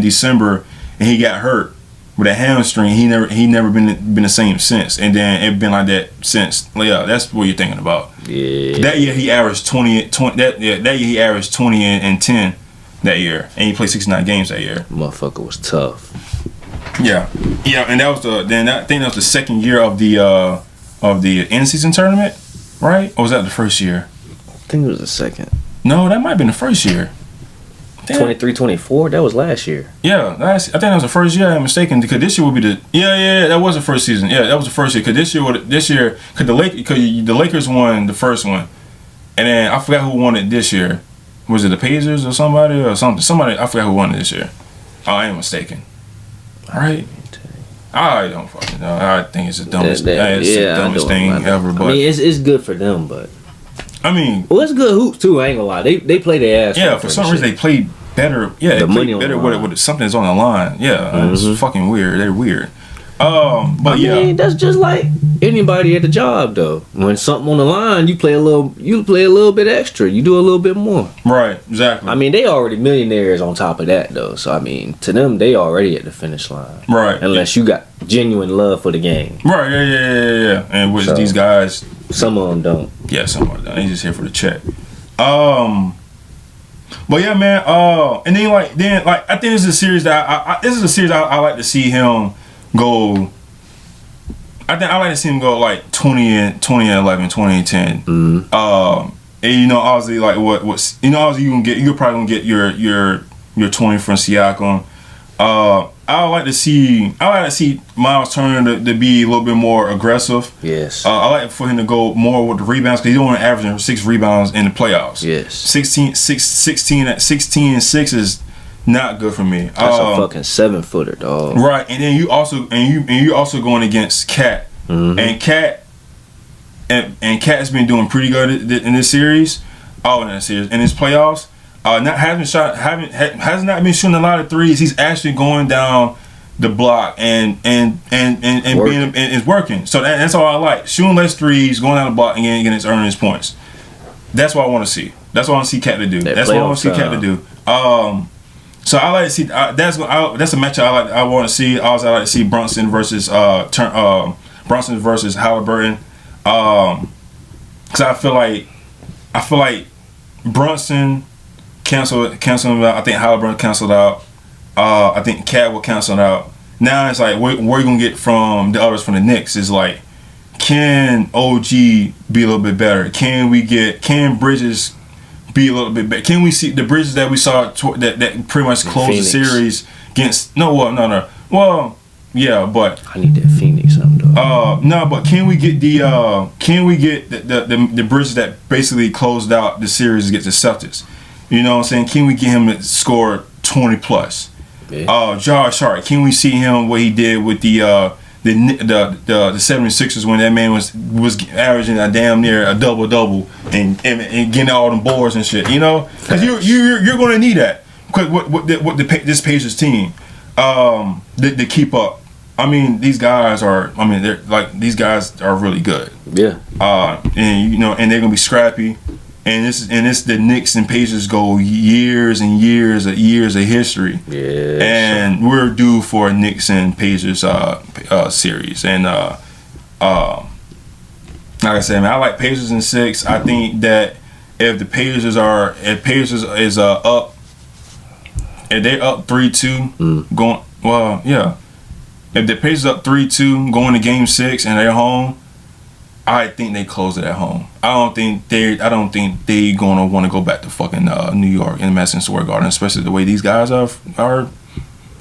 December, and he got hurt with a hamstring. He never been the same since, and then it been like that since. Yeah, that's what you're thinking about. Yeah. That year he averaged 20. That year he averaged 20 and 10 that year, and he played 69 games that year. Motherfucker was tough. Yeah, and that was I think that was the second year of the in-season tournament, right? Or was that the first year? I think it was the second. No, that might have been the first year. 23-24, that was last year. Yeah, I think that was the first year. I'm mistaken, because this year would be the that was the first season. Yeah, that was the first year. Because because the Lakers won the first one, and then I forgot who won it this year. Was it the Pacers or somebody or something? Somebody, I forgot who won it this year. Oh, I ain't mistaken. Right? I don't fucking know. I think it's the dumbest thing ever. But I mean, it's good for them, but I mean, well, it's good hoops too. I ain't gonna lie. They play their ass. Yeah, for some reason they play better. Yeah, the they money play better on with something's on the line. Yeah, it's fucking weird. They're weird. But I mean, that's just like anybody at the job though. When something on the line, you play a little bit extra. You do a little bit more. Right, exactly. I mean, they already millionaires on top of that though. So I mean, to them, they already at the finish line. Right. Unless you got genuine love for the game. Right. Yeah. And with these guys, some of them don't. Yeah, some of them don't. They just here for the check. But yeah, man. And then I think this is a series that I like to see him go. I think I like to see him go like 20 and 11, 20 and 10. And obviously like obviously you're probably gonna get your 20 from Siakam. I like to see Miles Turner to be a little bit more aggressive. Yes. I like for him to go more with the rebounds, because he's only averaging 6 rebounds in the playoffs. Yes. 16 and 6 is not good for me. That's a fucking 7-footer, dog. Right, and then you also going against Cat, and Cat has been doing pretty good in this series. In his playoffs. Has not been shooting a lot of threes. He's actually going down the block and is working. So that's all I like. Shooting less threes, going down the block, and getting earning his points. That's what I want to see. That's what I want to see Cat to do. That's what I want to see Cat to do. So I like to see that's a matchup I want to see. Also, I like to see Brunson versus Halliburton. Because I feel like Brunson canceled out. I think Halliburton canceled out. I think Cat will cancel out. Now it's like where you gonna get from the others from the Knicks is like, can OG be a little bit better? Can Bridges be a little bit better? Can we see the Bridges that we saw that pretty much closed Phoenix. the series against? No. Well, yeah, but I need that Phoenix something though. no, but can we get the Bridges that basically closed out the series against the Celtics? You know what I'm saying? Can we get him to score 20 plus? Yeah. Josh Hart, can we see him what he did with the 76ers when that man was averaging a damn near a double and getting all them boards and shit, you know? Because you're going to need that. Because this Pacers team to keep up. I mean, these guys are really good. Yeah. And you know, and they're gonna be scrappy. And this the Knicks and Pacers go years and years of history. Yeah. And we're due for a Knicks and Pacers series. And like I said, man, I like Pacers in 6. I think that if Pacers is up, if they're up 3-2, going, well, yeah. If the Pacers up 3-2 going to Game 6 and they're home, I think they close it at home. I don't think they gonna want to go back to fucking New York in Madison Square Garden, especially the way these guys are.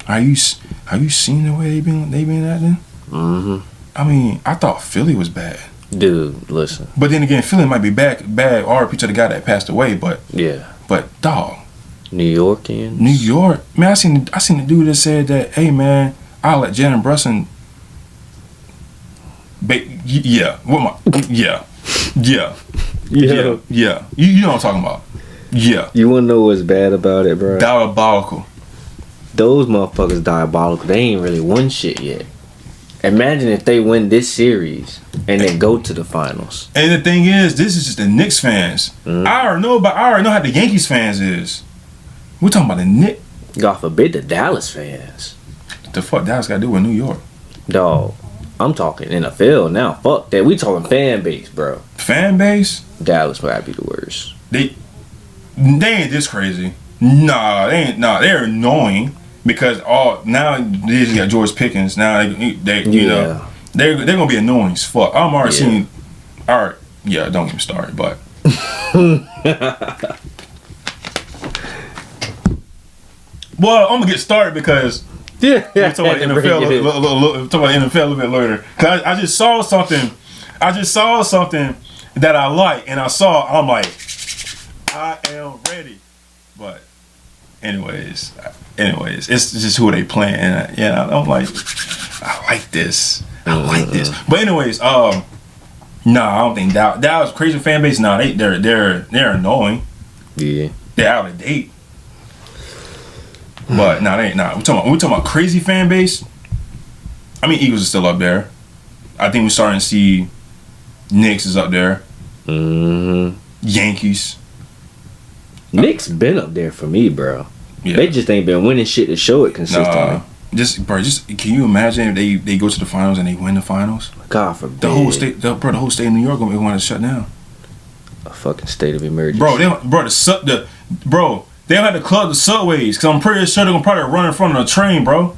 Have you seen the way they've been acting? Mm-hmm. I mean, I thought Philly was bad. Dude, listen. But then again, Philly might be bad. RP to the guy that passed away, but yeah. But dog, New Yorkians. New York, man. I seen the dude that said that, hey man, I'll let Jalen Brunson. Yeah. Yeah. You know what I'm talking about. Yeah. You wanna know what's bad about it, bro? Diabolical. Those motherfuckers diabolical. They ain't really won shit yet. Imagine if they win this series and they go to the finals. And the thing is, this is just the Knicks fans. Mm-hmm. I already know how the Yankees fans is. We're talking about the Knicks. God forbid the Dallas fans. What the fuck Dallas got to do with New York? Dog. I'm talking NFL now. Fuck that. We talking fan base, bro. Fan base? Dallas might be the worst. They ain't this crazy. Nah, they ain't. Nah, they're annoying because now they just got George Pickens. Now they you know they're gonna be annoying as fuck. I'm already seeing. All right, yeah, don't get me started, but. Well, I'm gonna get started because. Yeah, we'll talk about NFL talk about NFL a little bit later. Cause I just saw something that I like, and I'm like, I am ready. But anyways, it's just who they playing. And I'm like, I like this. But anyways, nah, I don't think Dallas crazy fan base. Nah, they're annoying. Yeah, they're out of date. But nah, they ain't. Nah, we're talking about crazy fan base. I mean, Eagles are still up there. I think we're starting to see Knicks is up there. Mm-hmm. Yankees. Knicks been up there for me, bro. Yeah. They just ain't been winning shit to show it consistently. Just can you imagine if they go to the finals and they win the finals? God forbid. The whole state of New York gonna want to shut down. A fucking state of emergency. They don't have to club the subways because I'm pretty sure they're gonna probably run in front of a train, bro.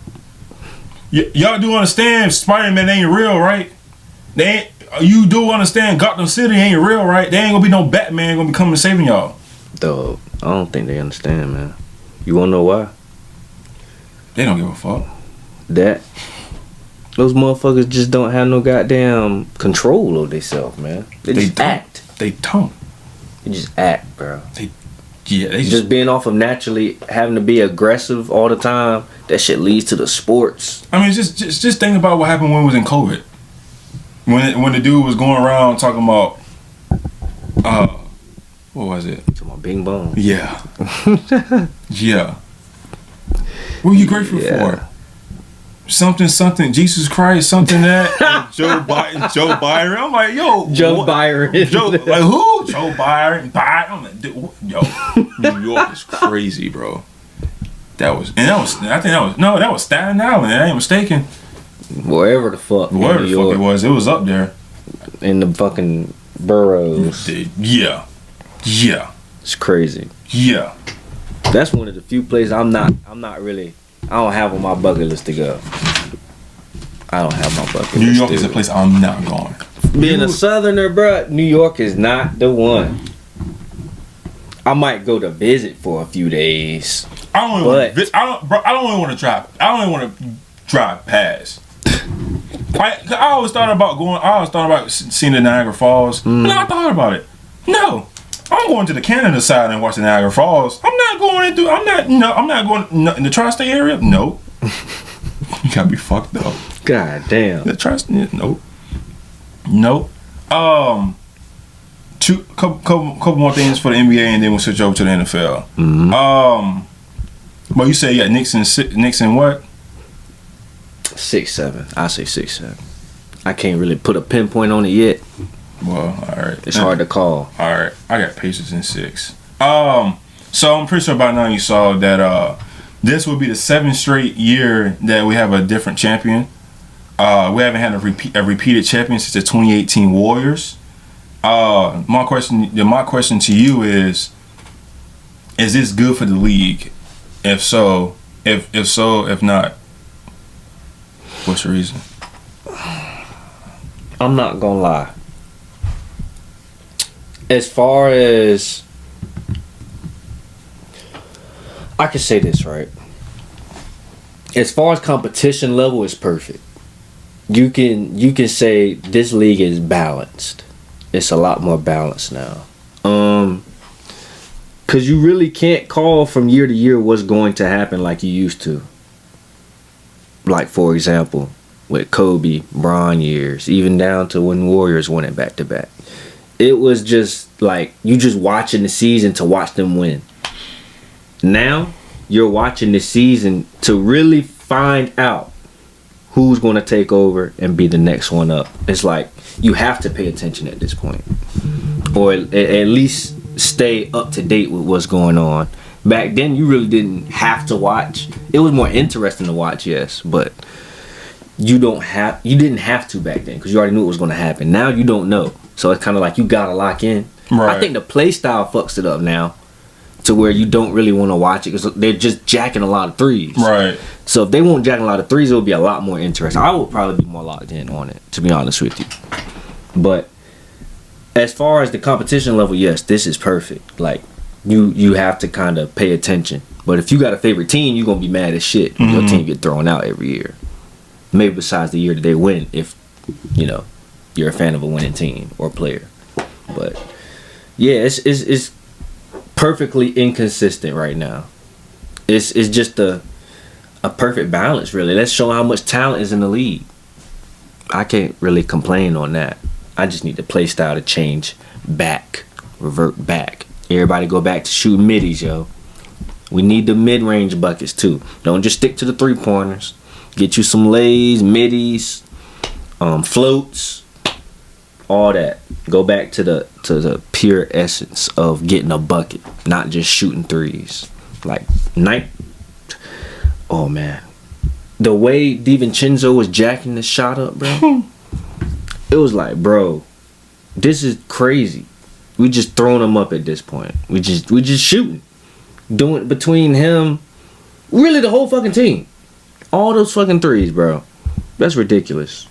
Y'all do understand Spider-Man ain't real, right? You do understand Gotham City ain't real, right? They ain't gonna be no Batman gonna be coming saving y'all. Dog, I don't think they understand, man. You wanna know why? They don't give a fuck. Those motherfuckers just don't have no goddamn control of themselves, man. They just act. They don't. They just act, bro. They just being off of naturally having to be aggressive all the time. That shit leads to the sports. I mean, just think about what happened when it was in COVID. When the dude was going around talking about, what was it? Talking about Bing Bong. Yeah. Yeah. What are you grateful for? Something, Jesus Christ, something that Joe Byron. I'm like, yo, Joe Byron. Joe, like who? Joe Byron. I'm like, dude, yo, New York is crazy, bro. I think that was Staten Island. I ain't mistaken. Wherever the fuck. Wherever the fuck it was up there. In the fucking boroughs. Yeah. It's crazy. Yeah. That's one of the few places I don't have on my bucket list to go. I don't have my bucket list. New York is a place I'm not going. Being a Southerner, bruh, New York is not the one. I might go to visit for a few days. I don't even want to drive. I don't even want to drive past. I always thought about seeing the Niagara Falls. No, I thought about it. No, I'm going to the Canada side and watching Niagara Falls. I'm not going in the tri-state area. No, you gotta be fucked up. God damn. The tri-state. Nope. Couple more things for the NBA, and then we'll switch over to the NFL. But you say Knicks and what? 6-7. I say 6-7. I can't really put a pinpoint on it yet. Well, all right. It's hard to call. All right, I got Pacers in 6. So I'm pretty sure by now you saw that this will be the 7th straight year that we have a different champion. We haven't had a repeated champion since the 2018 Warriors. My question to you is this good for the league? If so, if not, what's the reason? I'm not gonna lie. As far as I can say this, right? As far as competition level, is perfect. You can say this league is balanced. It's a lot more balanced now. Cause you really can't call from year to year what's going to happen like you used to. Like for example, with Kobe, Bron years, even down to when Warriors won it back to back. It was just like you just watching the season to watch them win. Now you're watching the season to really find out who's going to take over and be the next one up. It's like you have to pay attention at this point, or at least stay up to date with what's going on. Back then, you really didn't have to watch. It was more interesting to watch, yes, but you didn't have to back then because you already knew what was going to happen. Now you don't know, so it's kind of like you gotta lock in. Right. I think the play style fucks it up now, to where you don't really want to watch it because they're just jacking a lot of threes. Right. So if they weren't jacking a lot of threes, it would be a lot more interesting. I would probably be more locked in on it, to be honest with you. But as far as the competition level, yes, this is perfect. Like you have to kind of pay attention. But if you got a favorite team, you're gonna be mad as shit when your team get thrown out every year. Maybe besides the year that they win, if you're a fan of a winning team or player. But yeah, it's perfectly inconsistent right now. It's just a perfect balance, really. Let's show how much talent is in the league. I can't really complain on that. I just need the play style to change back, revert back. Everybody go back to shooting middies, yo. We need the mid-range buckets too. Don't just stick to the 3-pointers. Get you some lays, middies, floats, all that. Go back to the pure essence of getting a bucket, not just shooting threes. Oh man, the way DiVincenzo was jacking the shot up, bro. It was like, bro, this is crazy. We just throwing him up at this point. We just shooting, doing between him, really the whole fucking team, all those fucking threes, bro. That's ridiculous.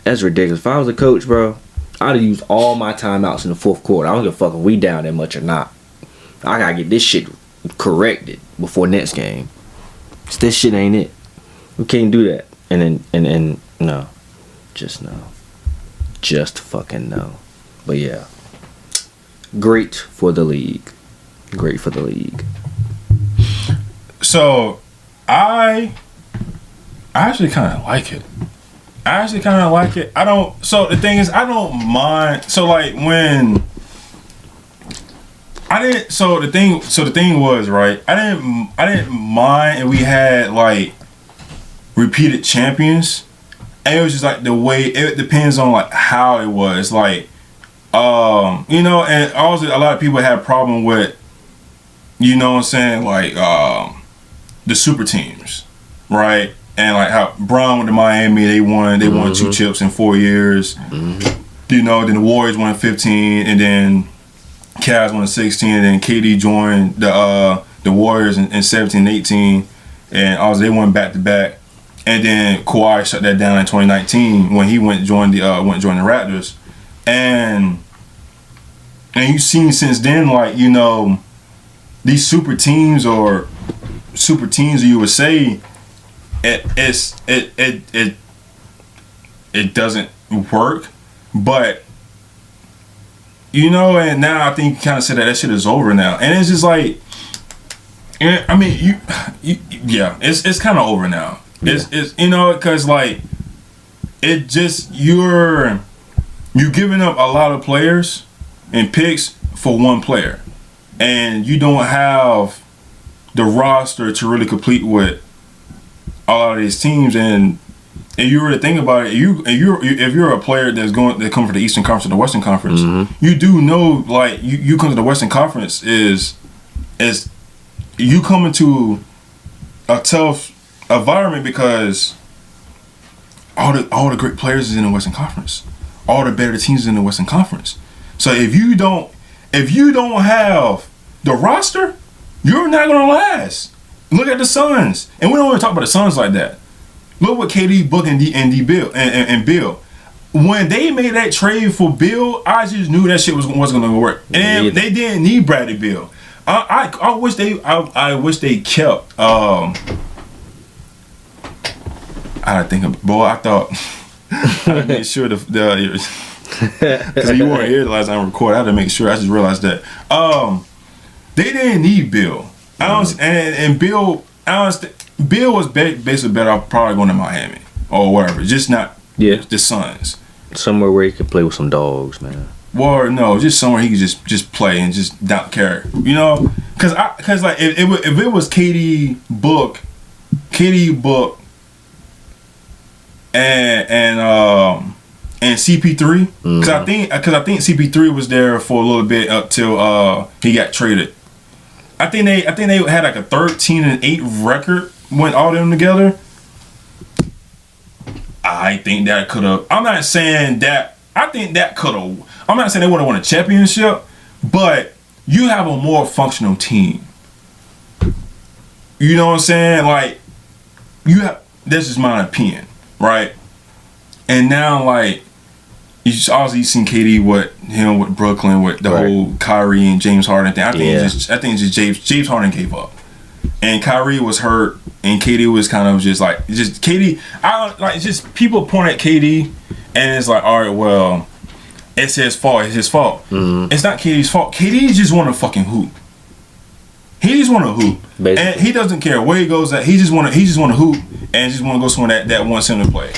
That's ridiculous. If I was a coach, bro, I'd have used all my timeouts in the fourth quarter. I don't give a fuck if we down that much or not. I gotta get this shit corrected before next game. This shit ain't it. We can't do that. And no. Just no. Just fucking no. But yeah. Great for the league. Great for the league. So, I actually kind of like it. So the thing is, I don't mind. So like when I didn't. So the thing was, right. I didn't mind, and we had like repeated champions, and it was just like the way it depends on like how it was, like and also a lot of people had a problem with, you know what I'm saying, like the super teams, right? And like how Brown went to Miami, they won 2 chips in 4 years. You know, then the Warriors won 15, and then Cavs won 16, and then KD joined the Warriors in 17, 18, and also they won back to back. And then Kawhi shut that down in 2019 when he went join the Raptors, and you've seen since then, like, you know, these super teams or super teams, you would say, it doesn't work, but you know, and now I think you kind of said that shit is over now, and it's just like, I mean, it's kind of over now. Yeah. It's you know, because like it just you're giving up a lot of players and picks for one player, and you don't have the roster to really compete with a lot of these teams. And you really think about it, if you're a player that comes from the Eastern Conference or the Western Conference, you do know, like, you come to the Western Conference is you come into a tough environment because all the great players is in the Western Conference, all the better teams is in the Western Conference. So if you don't have the roster, you're not gonna last. Look at the Suns, and we don't even talk about the Suns like that. Look what KD, Book, and Bill and Bill. When they made that trade for Bill, I just knew that shit wasn't gonna work, and they didn't need Bradley Beal. I wish they kept. I think, boy, I thought I made sure because you weren't here the last time I recorded. I had to make sure. I just realized that they didn't need Bill. And Bill, Bill was basically better off probably going to Miami or whatever. Just not the Suns. Somewhere where he could play with some dogs, man. Or no, just somewhere he could just play and just not care. You know, because like if it was KD Book, and CP3, because I think CP3 was there for a little bit up till he got traded. I think they had like a 13-8 record when all of them together. I think that could have. I'm not saying that. I think that could have. I'm not saying they would have won a championship, but you have a more functional team. You know what I'm saying? Like, you have. That's just my opinion, right? And now, like, you seen KD with Brooklyn with the whole Kyrie and James Harden thing. I think it's just James Harden gave up, and Kyrie was hurt, and KD was kind of just KD. It's just people point at KD, and it's like, all right, well, it's his fault. It's his fault. It's not KD's fault. KD just want to fucking hoop. He just want to hoop, basically. And he doesn't care where he goes. He just want to hoop and just want to go swing that one center play.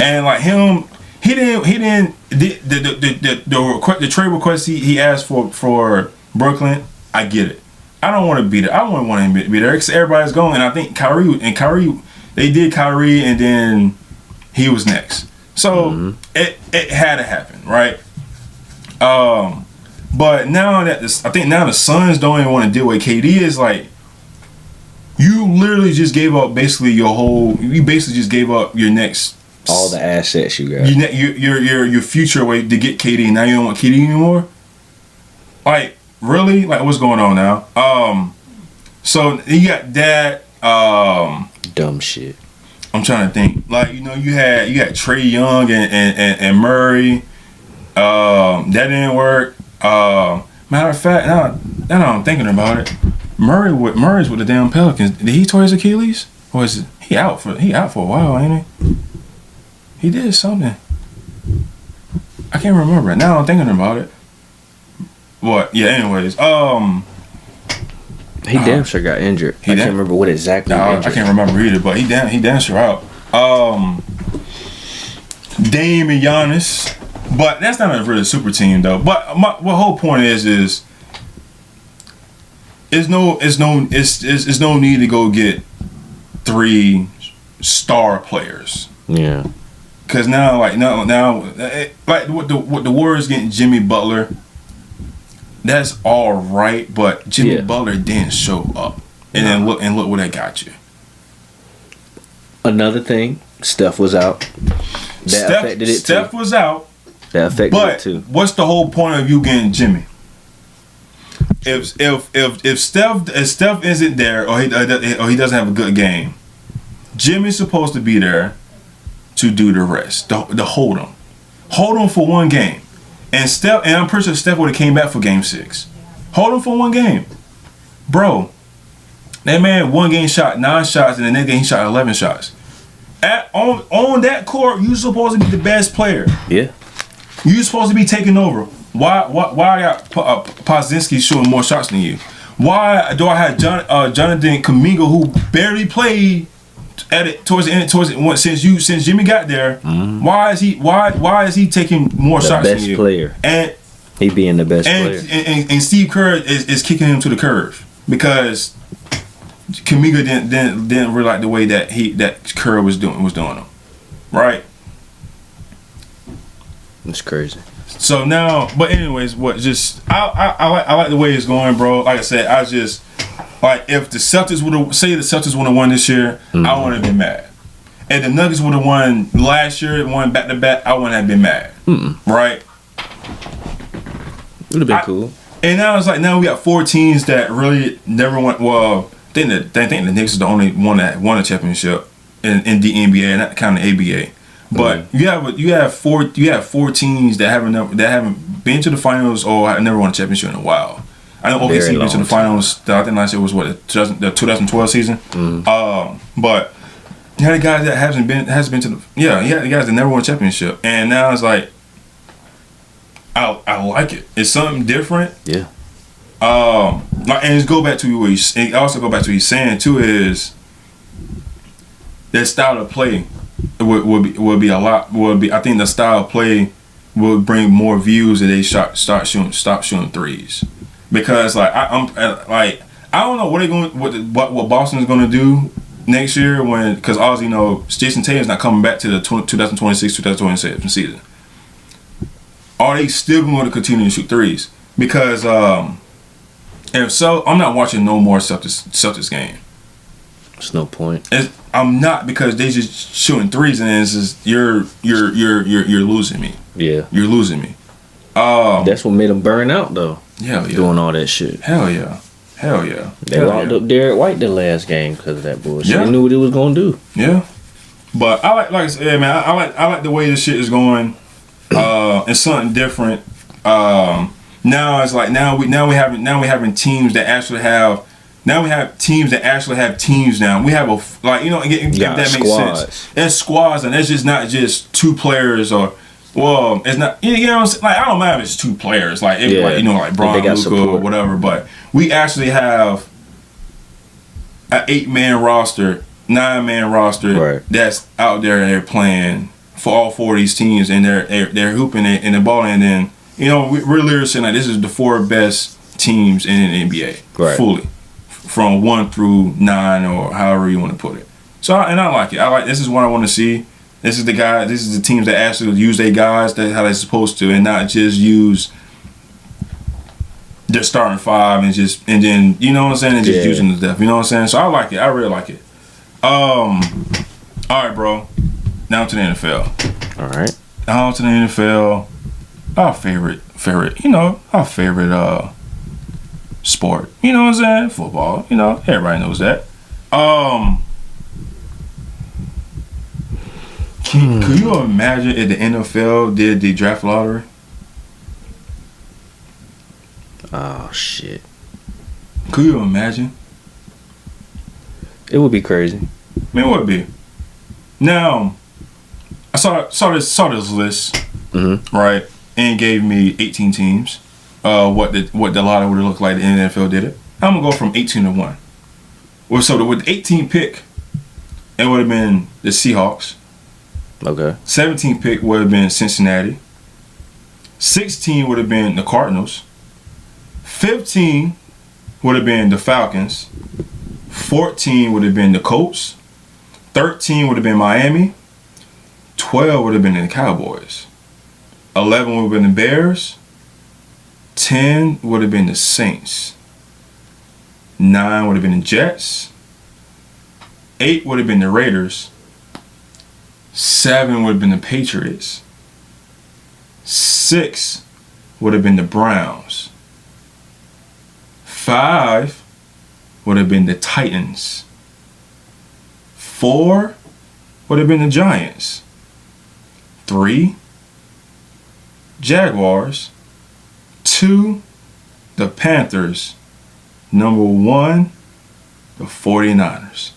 And like him, the trade request he asked for Brooklyn. I get it. I don't want to be there. I wouldn't want him to be there because everybody's going. And I think Kyrie, they did Kyrie, and then he was next. So it had to happen, right? But now that I think now the Suns don't even want to deal with KD. Is like you literally just gave up basically you basically just gave up your next all the assets you got. Your future way to get KD. Now you don't want KD anymore. Like really? Like what's going on now? So you got that dumb shit. I'm trying to think. Like you had Trae Young and Murray. That didn't work. Matter of fact, now I'm thinking about it. Murray's with the damn Pelicans. Did he tear his Achilles? Or is he out for a while, ain't he? He did something. I can't remember it. Now I'm thinking about it. What? Yeah. Anyways, he damn sure got injured. I can't remember what exactly. I can't remember either. But he damn sure out. Dame and Giannis. But that's not a really super team though. But my whole point is it's no need to go get 3 star players. Yeah. Cause now like what the Warriors getting Jimmy Butler. That's all right, but Jimmy Butler didn't show up, and then look what that got you. Another thing, Steph was out. That affected it Steph too. was out. That affected But it too. what's the whole point of you getting Jimmy? If Steph isn't there or he doesn't have a good game, Jimmy's supposed to be there to do the rest. To hold him for one game, and I'm pretty sure Steph would have came back for Game 6. Hold him for one game, bro. That man one game shot 9 shots, and the next game he shot 11 shots. On that court, you're supposed to be the best player. Yeah. You're supposed to be taking over. Why I got Pozinski shooting more shots than you? Why do I have Jonathan Kuminga, who barely played towards the end, since Jimmy got there? Mm-hmm. Why is he taking more shots than you? The best player. And he being the best player. And Steve Kerr is kicking him to the curve because Kuminga didn't really like the way that Kerr was doing him, right? It's crazy. So now, but anyways, I like the way it's going, bro. Like I said, I just like if the Celtics would have won this year, I wouldn't have been mad. If the Nuggets would have won last year, won back to back, I wouldn't have been mad. Right? Would have been cool. And now it's like we got 4 teams that really never won. Well, I think the Knicks is the only one that won a championship in the NBA and not kind of ABA. But you have 4 teams that haven't been to the finals or have never won a championship in a while. I know OKC been to the finals. I think last year was the 2012 season. But you had the guys that hasn't been to the you had the guys that never won a championship, and now it's like I like it. It's something different. Yeah. And it's go back to what he's saying too is that style of play. Would be a lot. I think the style of play will bring more views if they stop shooting threes, because I don't know what Boston is going to do next year because obviously Jason Tatum's not coming back to the 2026-2027 season. Are they still going to continue to shoot threes? Because if so, I'm not watching no more Celtics game. There's no point. I'm not, because they just shooting threes and it's just you're losing me. Yeah, you're losing me. That's what made them burn out though. Hell yeah, doing all that shit. Hell yeah. They locked up Derek White the last game because of that bullshit. They knew what it was gonna do. Yeah, but like I said, man, I like the way this shit is going. It's something different. Now it's like now we having teams that actually have. Now we have teams that actually have teams now. We have if that makes sense. It's squads, and it's just not just 2 players it's not, you know what I'm saying? Like, I don't mind if it's 2 players, like Bron, Luka, or whatever, but we actually have an 8-man roster, 9-man roster that's out there and they're playing for all 4 of these teams, and they're hooping it in the ball, and then we're literally saying like this is the 4 best teams in the NBA, fully. From 1 through 9 or however you want to put it. So I like it. This is what I want to see. This is the teams that actually use their guys how they're supposed to, and not just use their starting 5 and then you know what I'm saying, and just using the depth. You know what I'm saying? So I like it. I really like it. All right, bro. Now to the NFL. All right. Now to the NFL. Our favorite. Our favorite sport. You know what I'm saying? Football. Everybody knows that. Could you imagine if the NFL did the draft lottery? Oh shit. Could you imagine? It would be crazy. I mean, it would be. Now, I saw this list, right, and it gave me 18 teams. What the lottery would have looked like if the NFL did it. I'm gonna go from 18 to 1. Well, so with the 18 pick, it would have been the Seahawks. Okay. 17 pick would have been Cincinnati. 16 would have been the Cardinals. 15 would have been the Falcons. 14 would have been the Colts. 13 would have been Miami. 12 would have been the Cowboys. 11 would have been the Bears. 10 would have been the Saints. 9 would have been the Jets. 8 would have been the Raiders. 7 would have been the Patriots. 6 would have been the Browns. 5 would have been the Titans. 4 would have been the Giants. 3, Jaguars. 2, the Panthers. Number 1, the 49ers.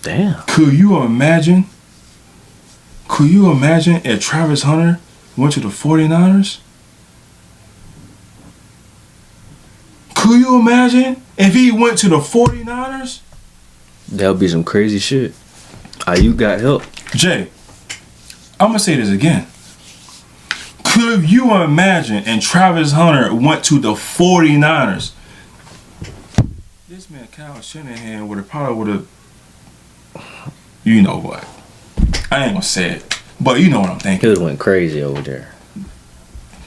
Damn. Could you imagine if Travis Hunter went to the 49ers? Could you imagine if he went to the 49ers? That would be some crazy shit. You got help. Jay, I'm going to say this again. Could you imagine if Travis Hunter went to the 49ers? This man, Kyle Shanahan, would have, you know what? I ain't going to say it, but you know what I'm He thinking. would have went crazy over there.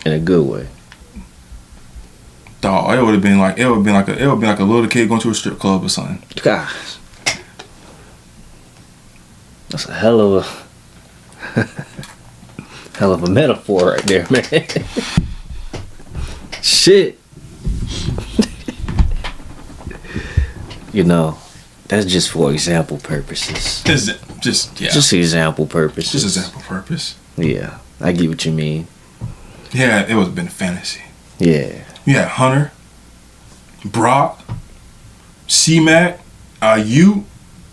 In a good way. Dog, it would have been like a little kid going to a strip club or something. Gosh. That's a hell of a metaphor right there, man. Shit. You know, that's just for example purposes. Just example purposes. Just example purpose. Yeah, I get what you mean. Yeah, it would have been a fantasy. Yeah. You had Hunter, Brock, C-Mac, Ayuk,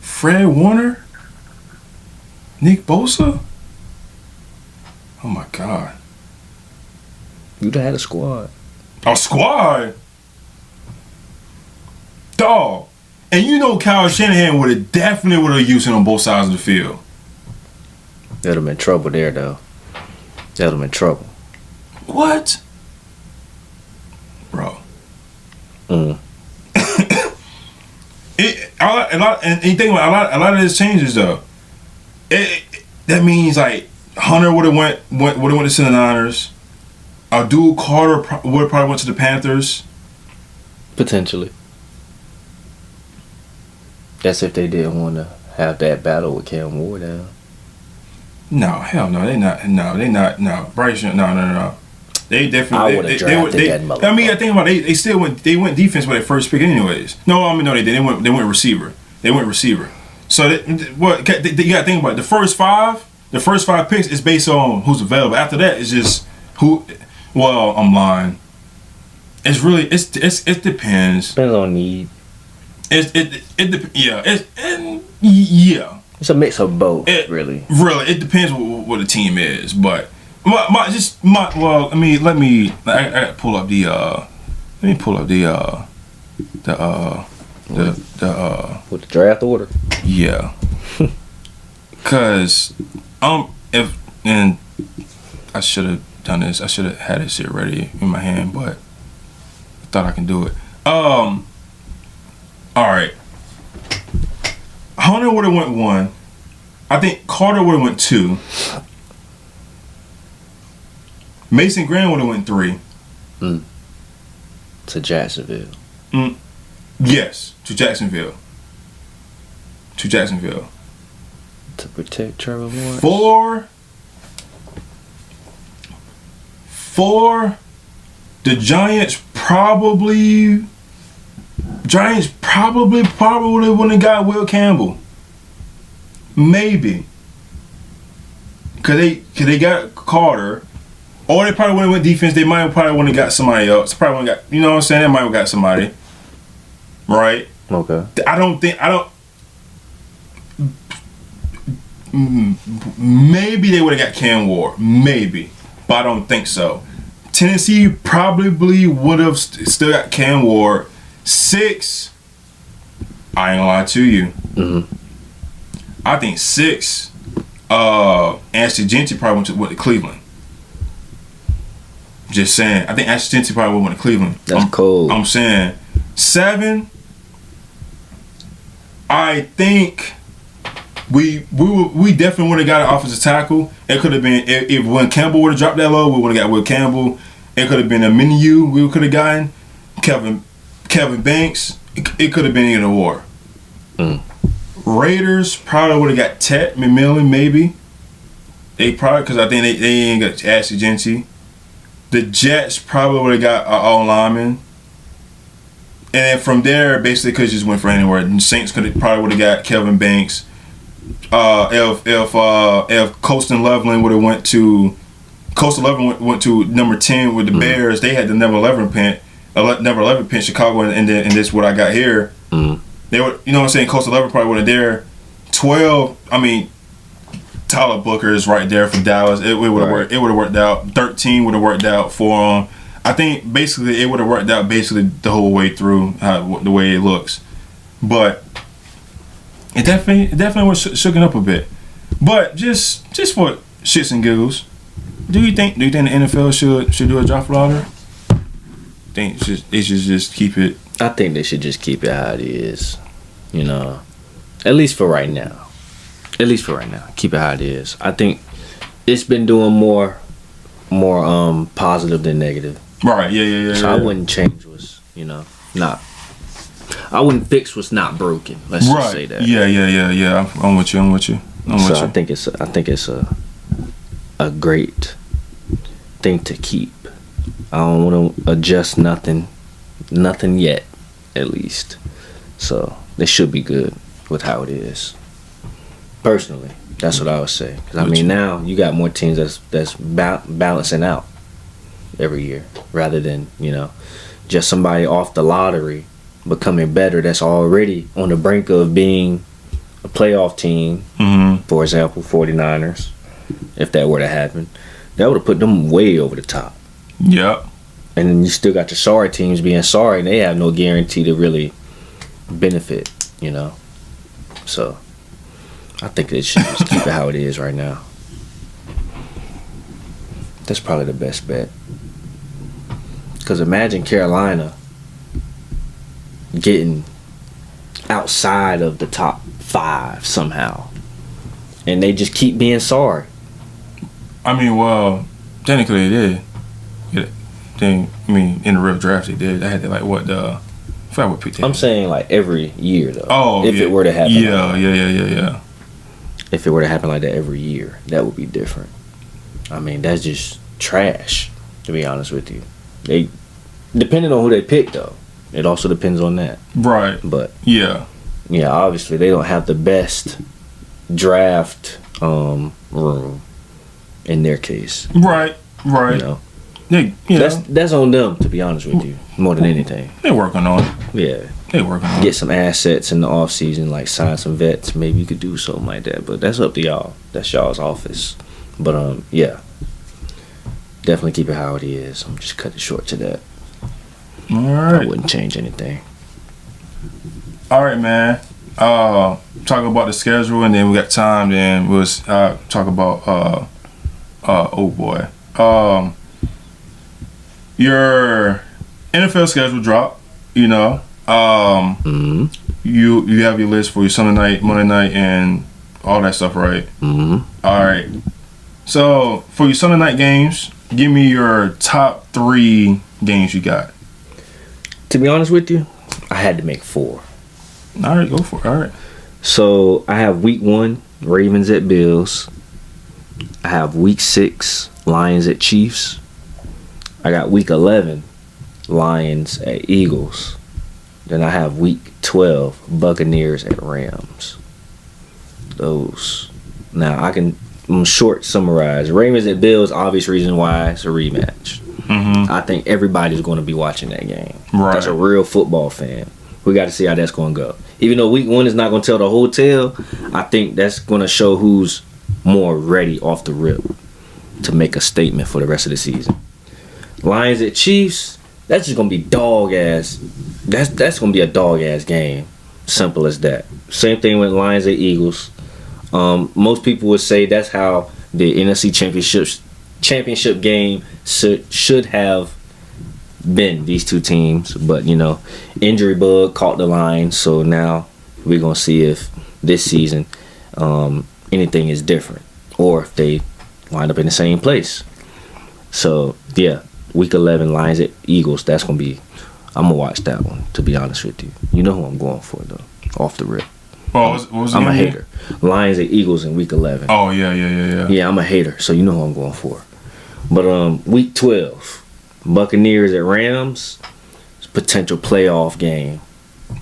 Fred Warner, Nick Bosa. Oh my God. You'd have had a squad. A squad? Dog. And you know Kyle Shanahan would have definitely used him on both sides of the field. That would have been trouble there, though. That would have been trouble. What? Bro. Mm. And you think about a lot of this changes though. That means like Hunter would have went to the Niners. Abdul Carter would have probably went to the Panthers. Potentially. That's if they didn't want to have that battle with Cam Ward now. No, hell no. They not. No. Bryce. No. They definitely. I would have drafted that motherfucker. I mean, I think about it, they still went. They went defense with their first pick, anyways. No, I mean, no, they didn't. They went receiver. So you got to think about it. The first five picks is based on who's available. After that, it's just who. Well, I'm lying. It's really it depends. Depends on need. Yeah. It's a mix of both, really. Really, it depends what the team is, but I gotta pull up with the draft order. Yeah. Cause and I should have done this. I should have had this shit ready in my hand, but I thought I can do it. All right. Hunter would have went 1. I think Carter would have went 2. Mason Graham would have went 3. To Jacksonville. Yes, to Jacksonville. To protect Trevor Lawrence. 4. The Giants probably wouldn't have got Will Campbell. Maybe. Cause they got Carter. Or they probably wouldn't went defense. They might probably wouldn't have got somebody else. Probably wouldn't got, you know what I'm saying? They might have got somebody. Right? Okay. Maybe they would have got Cam Ward. Maybe. But I don't think so. Tennessee probably would have still got Cam Ward. 6. I ain't gonna lie to you. Mm-hmm. I think 6. Ashley Gentry probably went to Cleveland. Just saying. I think Ashley Gentry probably went to Cleveland. That's cold. I'm saying 7. I think we definitely would have got an offensive tackle. It could have been if when Campbell would have dropped that low, we would have got Will Campbell. It could have been a menu we could have gotten. Kevin Banks. It could have been either or. Raiders probably would have got Ted McMillan, maybe. They probably, because I think they ain't got Ashley Genty. The Jets probably would have got an all lineman. And then from there, basically, could just went for anywhere. And Saints probably would have got Kelvin Banks. If Colston Loveland would have went to number 10 with the Bears, they had the number 11 pin Chicago, and this what I got here. They would, you know what I'm saying? Colston Loveland probably would have there. 12. I mean, Tyler Booker is right there for Dallas. It would have worked. It would have worked out. 13 would have worked out for them. I think basically it would have worked out basically the whole way through the way it looks, but it definitely was shooken up a bit. But just for shits and giggles, do you think the NFL should do a draft lottery? Think they should just keep it? I think they should just keep it how it is. You know, at least for right now. Keep it how it is. I think it's been doing more positive than negative. Right, yeah. So I wouldn't change I wouldn't fix what's not broken. Let's just say that. Yeah. I'm with you. I think it's a great thing to keep. I don't want to adjust nothing yet, at least. So they should be good with how it is. Personally, that's what I would say. Because I mean, now you got more teams that's balancing out every year, rather than just somebody off the lottery becoming better that's already on the brink of being a playoff team. For example, 49ers, if that were to happen, that would have put them way over the top. Yep. And then you still got the sorry teams being sorry, and they have no guarantee to really benefit. So I think they should just keep it how it is right now. That's probably the best bet. Because imagine Carolina getting outside of the top 5 somehow. And they just keep being sorry. I mean, well, technically they did. In the real draft they did. They had to, I forgot what pick they I'm had. saying every year, though. Oh, if it were to happen. Yeah. If it were to happen like that every year, that would be different. I mean, that's just trash, to be honest with you. They, depending on who they pick, though, it also depends on that. Right. But yeah, obviously they don't have the best draft room in their case. Right. That's on them, to be honest with you, more than anything. They're working on it. Yeah. They're working on it. Get some assets in the off season, sign some vets. Maybe you could do something like that, but that's up to y'all. That's y'all's office. But yeah, definitely keep it how it is. I'm just cut it short to that. All right. I wouldn't change anything. All right, man. Talk about the schedule, and then we got time. Then we'll talk about oh boy, your NFL schedule drop. You have your list for your Sunday night, Monday night, and all that stuff, right? All right. So for your Sunday night games, give me your top 3 games you got. To be honest with you, I had to make 4. All right, go for it. All right. So I have week 1, Ravens at Bills. I have week 6, Lions at Chiefs. I got week 11, Lions at Eagles. Then I have week 12, Buccaneers at Rams. Those. Now I'm short summarize. Ravens at Bills, obvious reason why it's a rematch. I think everybody's going to be watching that game. Right. That's a real football fan. We got to see how that's going to go. Even though week 1 is not going to tell the whole tale, I think that's going to show who's more ready off the rip to make a statement for the rest of the season. Lions at Chiefs, that's just going to be dog ass. That's going to be a dog ass game. Simple as that. Same thing with Lions at Eagles. Most people would say that's how the NFC championship game should have been, these two teams. But, injury bug caught the Lions. So now we're going to see if this season anything is different, or if they wind up in the same place. So, yeah, week 11, Lions at Eagles, that's going to be, I'm going to watch that one, to be honest with you. You know who I'm going for, though, off the rip. what was the I'm a game? hater. Lions and Eagles in week 11. Oh, yeah. Yeah, I'm a hater, so you know who I'm going for. But week 12, Buccaneers at Rams, potential playoff game.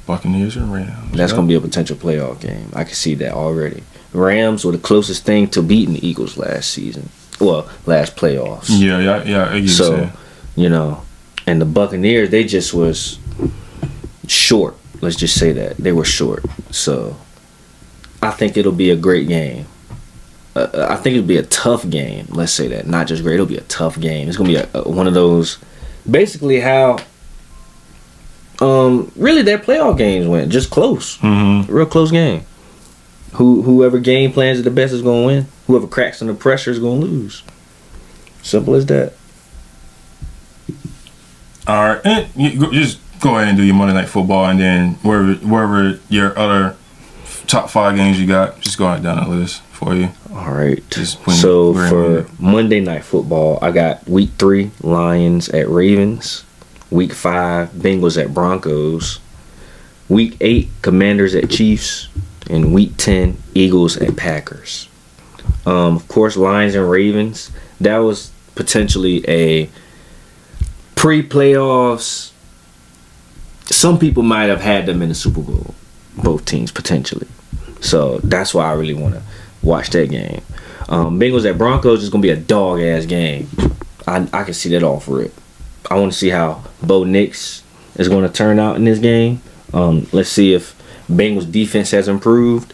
Buccaneers and Rams. That's going to be a potential playoff game. I can see that already. Rams were the closest thing to beating the Eagles last season. Well, last playoffs. Yeah. So, you know, and the Buccaneers, they just was short. Let's just say that. They were short. So, I think it'll be a great game. I think it'll be a tough game. Let's say that. Not just great. It'll be a tough game. It's going to be one of those, basically how really their playoff games went. Just close. Mm-hmm. Real close game. Whoever game plans it the best is going to win. Whoever cracks under pressure is going to lose. Simple as that. All right. And just go ahead and do your Monday Night Football, and then wherever your other top 5 games you got, just go ahead down the list for you. All right. So for Monday Night Football, I got week 3, Lions at Ravens. Week 5, Bengals at Broncos. Week 8, Commanders at Chiefs. And week 10, Eagles at Packers. Of course, Lions and Ravens. That was potentially a pre-playoffs. Some people might have had them in the Super Bowl. Both teams, potentially. So that's why I really want to watch that game. Bengals at Broncos is going to be a dog-ass game. I can see that all for it. I want to see how Bo Nix is going to turn out in this game. Let's see if Bengals defense has improved.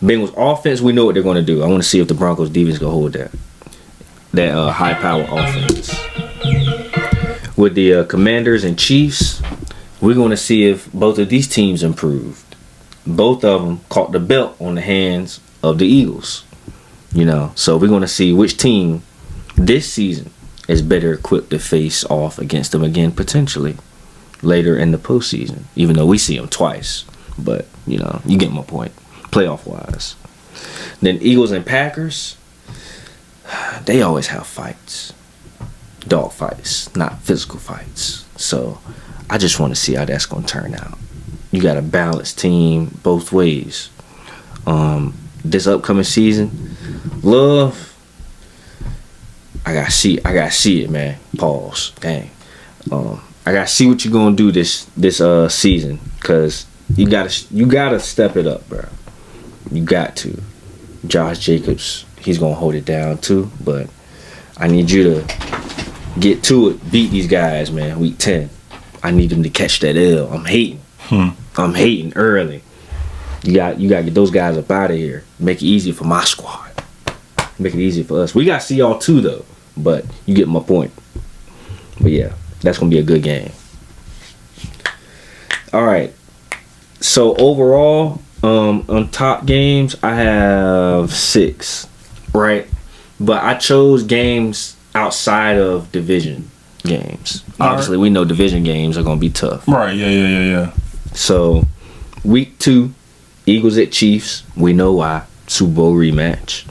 Bengals offense, we know what they're going to do. I want to see if the Broncos defense can hold that high power offense. With the Commanders and Chiefs, we're going to see if both of these teams improved. Both of them caught the belt on the hands of the Eagles. You know, so we're going to see which team this season is better equipped to face off against them again, potentially later in the postseason. Even though we see them twice, but you know, you get my point. Playoff wise, then Eagles and Packers, they always have fights, dog fights, not physical fights. So I just want to see how that's going to turn out. You got a balanced team both ways. This upcoming season, Love, I gotta see it, man. Pause. Dang. I gotta see what you're gonna do this season, cause you gotta step it up, bro. You got to. Josh Jacobs, he's gonna hold it down too, but I need you to get to it, beat these guys, man. Week 10, I need them to catch that L. I'm hating. I'm hating early. You got to get those guys up out of here. Make it easy for my squad. Make it easy for us. We got to see y'all too, though. But you get my point. But yeah, that's gonna be a good game. All right. So overall, on top games, I have 6, right? But I chose games outside of division games. Obviously, we know division games are gonna be tough. Right. Yeah. So, week 2, Eagles at Chiefs. We know why. Super Bowl rematch.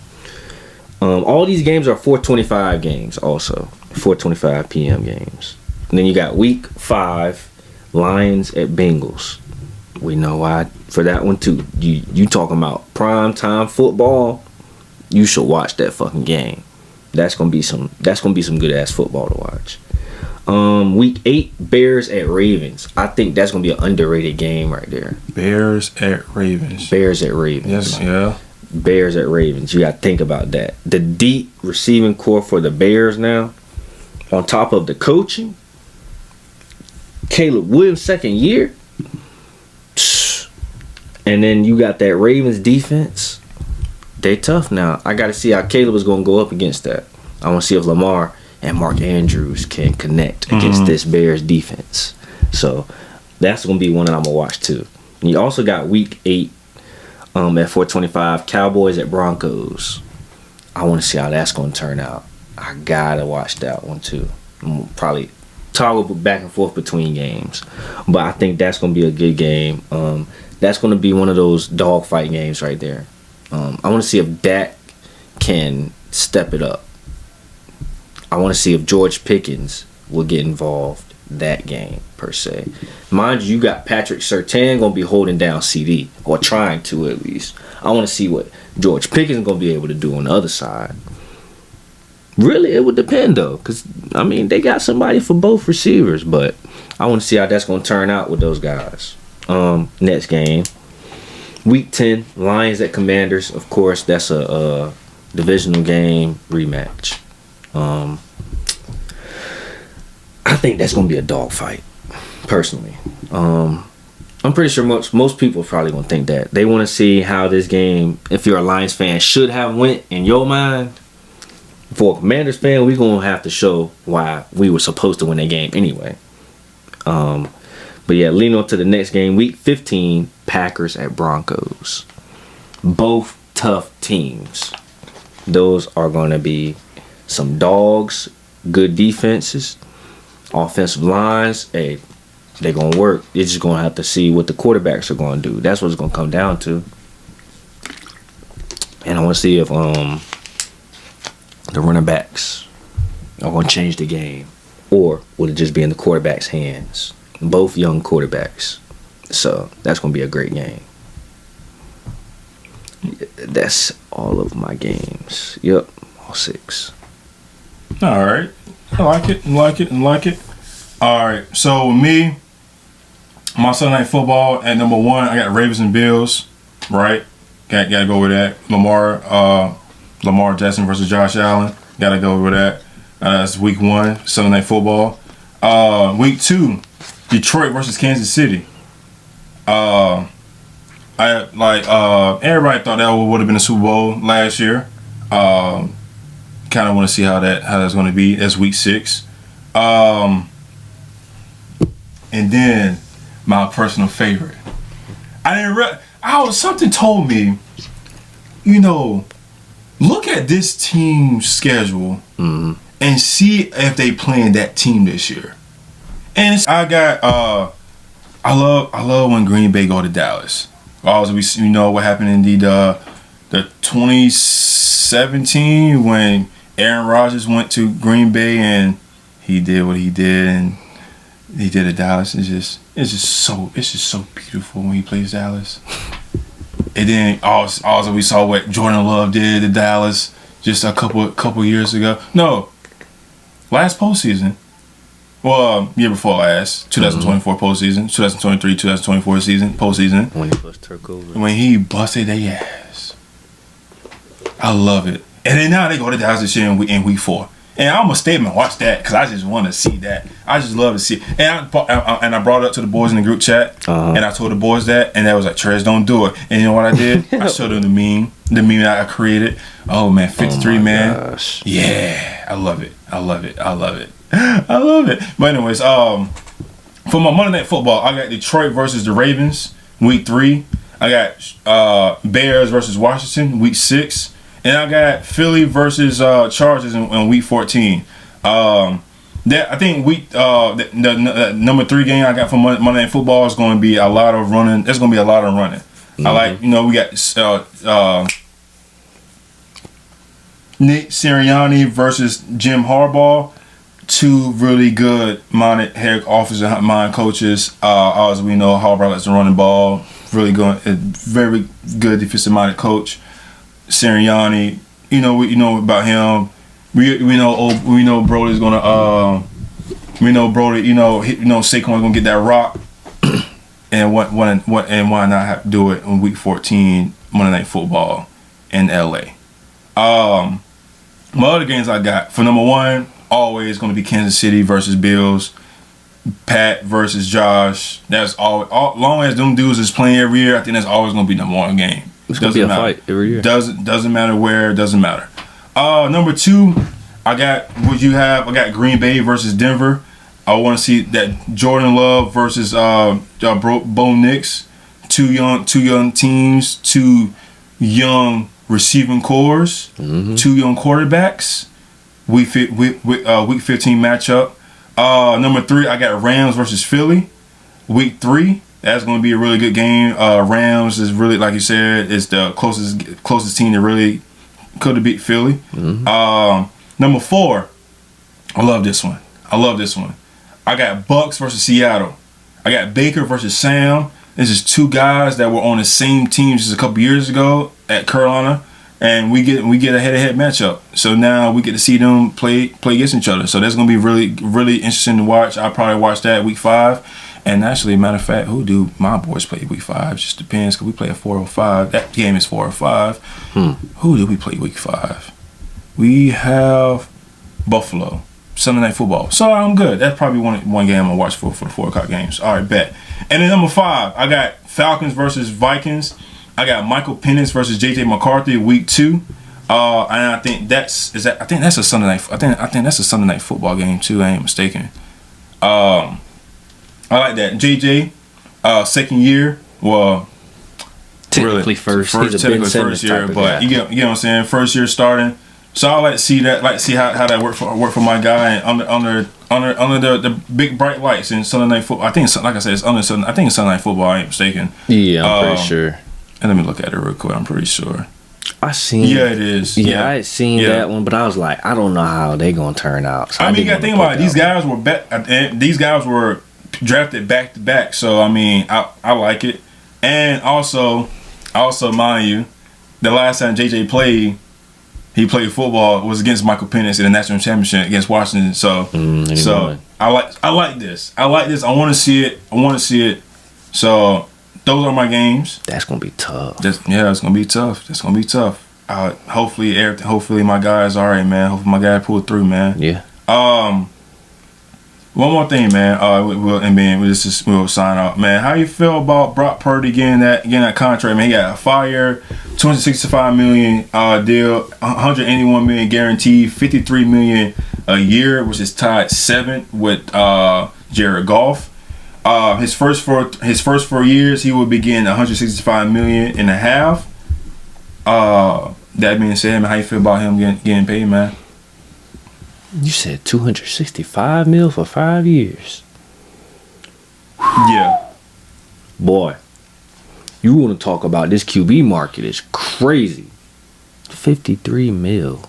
All these games are 4:25 games also. 4:25 p.m. games. And then you got week 5, Lions at Bengals. We know why for that one too. You talking about prime time football, you should watch that fucking game. That's gonna be some good ass football to watch. Week 8, Bears at Ravens. I think that's gonna be an underrated game right there. Bears at Ravens. Yes, yeah. Bears at Ravens. You gotta think about that. The deep receiving core for the Bears now, on top of the coaching, Caleb Williams' second year, and then you got that Ravens defense. They tough now. I gotta see how Caleb is gonna go up against that. I want to see if Lamar and Mark Andrews can connect against this Bears defense. So that's gonna be one that I'm gonna watch too. And you also got week 8 at 4:25, Cowboys at Broncos. I want to see how that's gonna turn out. I gotta watch that one too. I'm probably toggle back and forth between games, but I think that's gonna be a good game. That's gonna be one of those dogfight games right there. I want to see if Dak can step it up. I want to see if George Pickens will get involved that game per se. Mind you, you got Patrick Surtain gonna be holding down CD, or trying to at least. I want to see what George Pickens gonna be able to do on the other side. Really, it would depend though, because I mean they got somebody for both receivers, but I want to see how that's gonna turn out with those guys. Next game, Week 10, Lions at Commanders. Of course, that's a divisional game rematch. I think that's gonna be a dogfight, personally. I'm pretty sure most people are probably gonna think that. They want to see how this game, if you're a Lions fan, should have went in your mind. For a Commanders fan, we're gonna have to show why we were supposed to win that game anyway. But yeah, leaning on to the next game, Week 15, Packers at Broncos. Both tough teams. Those are gonna be some dogs, good defenses, offensive lines. Hey, they're gonna work. You're just gonna have to see what the quarterbacks are gonna do. That's what it's gonna come down to. And I want to see if the running backs are gonna change the game, or will it just be in the quarterback's hands? Both young quarterbacks, so that's gonna be a great game. That's all of my games. Yep, all 6. All right. I like it. All right. So with me, my Sunday Night Football at number 1, I got Ravens and Bills. Right. Got to go with that. Lamar Jackson versus Josh Allen. Got to go with that. That's Week 1, Sunday Night Football. Week 2, Detroit versus Kansas City. Everybody thought that would have been a Super Bowl last year. Kind of want to see how that's going to be. That's Week 6. And then my personal favorite. Something told me, look at this team's schedule and see if they playing that team this year. And I love when Green Bay go to Dallas. We know what happened in the 2017 when Aaron Rodgers went to Green Bay and he did what he did, and he did at Dallas. It's just so beautiful when he plays Dallas. And then also we saw what Jordan Love did to Dallas just a couple years ago. No, last postseason. Well, year before last, 2024 postseason, 2023, 2024 season postseason. When he busted their ass. I love it. And then now they go to Dallas this year in week 4. And I'm gonna stay and watch that because I just want to see that. I just love to see it. And I brought it up to the boys in the group chat, and I told the boys that, and they was like, "Trez, don't do it." And you know what I did? I showed them the meme that I created. Oh man, 53 man. Gosh. Yeah, I love it. But anyways, for my Monday Night Football, I got Detroit versus the Ravens, Week 3. I got Bears versus Washington, Week 6. And I got Philly versus Chargers in Week 14. I think the number 3 game I got for Monday Night Football is going to be a lot of running. There's going to be a lot of running. I like, we got Nick Sirianni versus Jim Harbaugh. 2 really good minded head offensive mind coaches. As we know, Harbaugh likes to run the ball. Really good, very good defensive minded coach. Sirianni, we know about him. We know Brody's gonna Brody. Saquon's gonna get that rock. And why not have to do it in Week 14 Monday Night Football in LA? My other games I got for number 1 always gonna be Kansas City versus Bills. Pat versus Josh. That's all long as them dudes is playing every year. I think that's always gonna be number 1 game. It's gonna be a fight every year. Doesn't matter where. Doesn't matter. Number 2, I got Green Bay versus Denver. I want to see that Jordan Love versus Bo Nix. Two young teams. 2 young receiving cores. 2 young quarterbacks. Week 15 matchup. Number 3, I got Rams versus Philly. Week 3. That's going to be a really good game. Rams is really, like you said, is the closest team that really could have beat Philly. Number 4, I love this one. I got Bucks versus Seattle. I got Baker versus Sam. This is two guys that were on the same team just a couple years ago at Carolina, and we get a head-to-head matchup. So now we get to see them play against each other. So that's gonna be really, really interesting to watch. I'll probably watch that week 5. And actually, matter of fact, who do my boys play week 5? Just depends, because we play at 4:05. That game is 4:05. Who do we play week 5? We have Buffalo. Sunday Night Football. So I'm good. That's probably one game I'm going to watch for the 4 o'clock games. All right, bet. And then number 5, I got Falcons versus Vikings. I got Michael Penix versus J.J. McCarthy week 2. And I think that's a Sunday night. I think that's a Sunday Night Football game too. I ain't mistaken. I like that. J.J. Second year. Well, Technically really, first. He's a technically Ben Simmons first year, type of but guy. you get what I'm saying. First year starting. So I like to see that, like to see how that work for my guy, and under the big bright lights in Sunday Night Football. I think it's, like I said, it's under Sunday. I think it's Sunday Night Football. I ain't mistaken. Yeah, I'm pretty sure. And let me look at it real quick. I'm pretty sure. I seen. Yeah, it is. Yeah, I seen that one, but I was like, I don't know how they gonna turn out. So I mean, you gotta think about it. These guys were drafted back to back. So I mean, I like it. And also mind you, the last time JJ played. He played football was against Michael Penix in the national championship against Washington. So I like this. I want to see it. So those are my games. That's gonna be tough. It's gonna be tough. Hopefully my guy's all right, man. Hopefully my guy pulled through, man. Yeah. One more thing, man. We'll sign out, man. How you feel about Brock Purdy getting that contract, man? He got a 5-year, $265 million deal, $181 million guaranteed, $53 million a year, which is tied 7th with Jared Goff. His first 4 years, he will be getting $165 million and a half. That being said, man, how you feel about him getting paid, man? You said $265 million for 5 years. Yeah. Boy, you want to talk about this QB market is crazy. $53 million.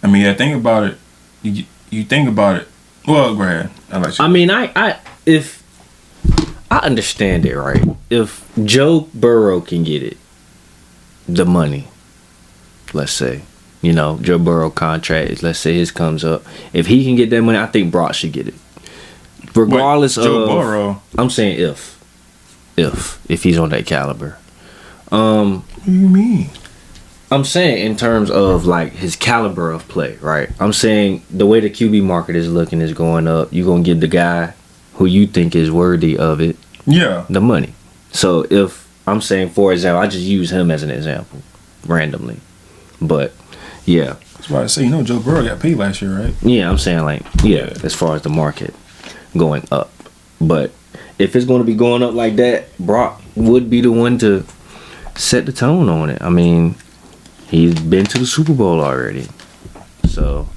I mean, think about it. You think about it. Well, go ahead. I mean, if I understand it, right? If Joe Burrow can get it, the money, let's say. You know, Joe Burrow contract, let's say his comes up. If he can get that money, I think Brock should get it. Regardless of Joe Burrow. I'm saying if he's on that caliber. What do you mean? I'm saying in terms of like his caliber of play, right? I'm saying the way the QB market is looking is going up. You're gonna give the guy who you think is worthy of it, the money. So if I'm saying, for example, I just use him as an example, randomly, but. Yeah. That's why I say, Joe Burrow got paid last year, right? Yeah, I'm saying as far as the market going up. But if it's going to be going up like that, Brock would be the one to set the tone on it. I mean, he's been to the Super Bowl already. So,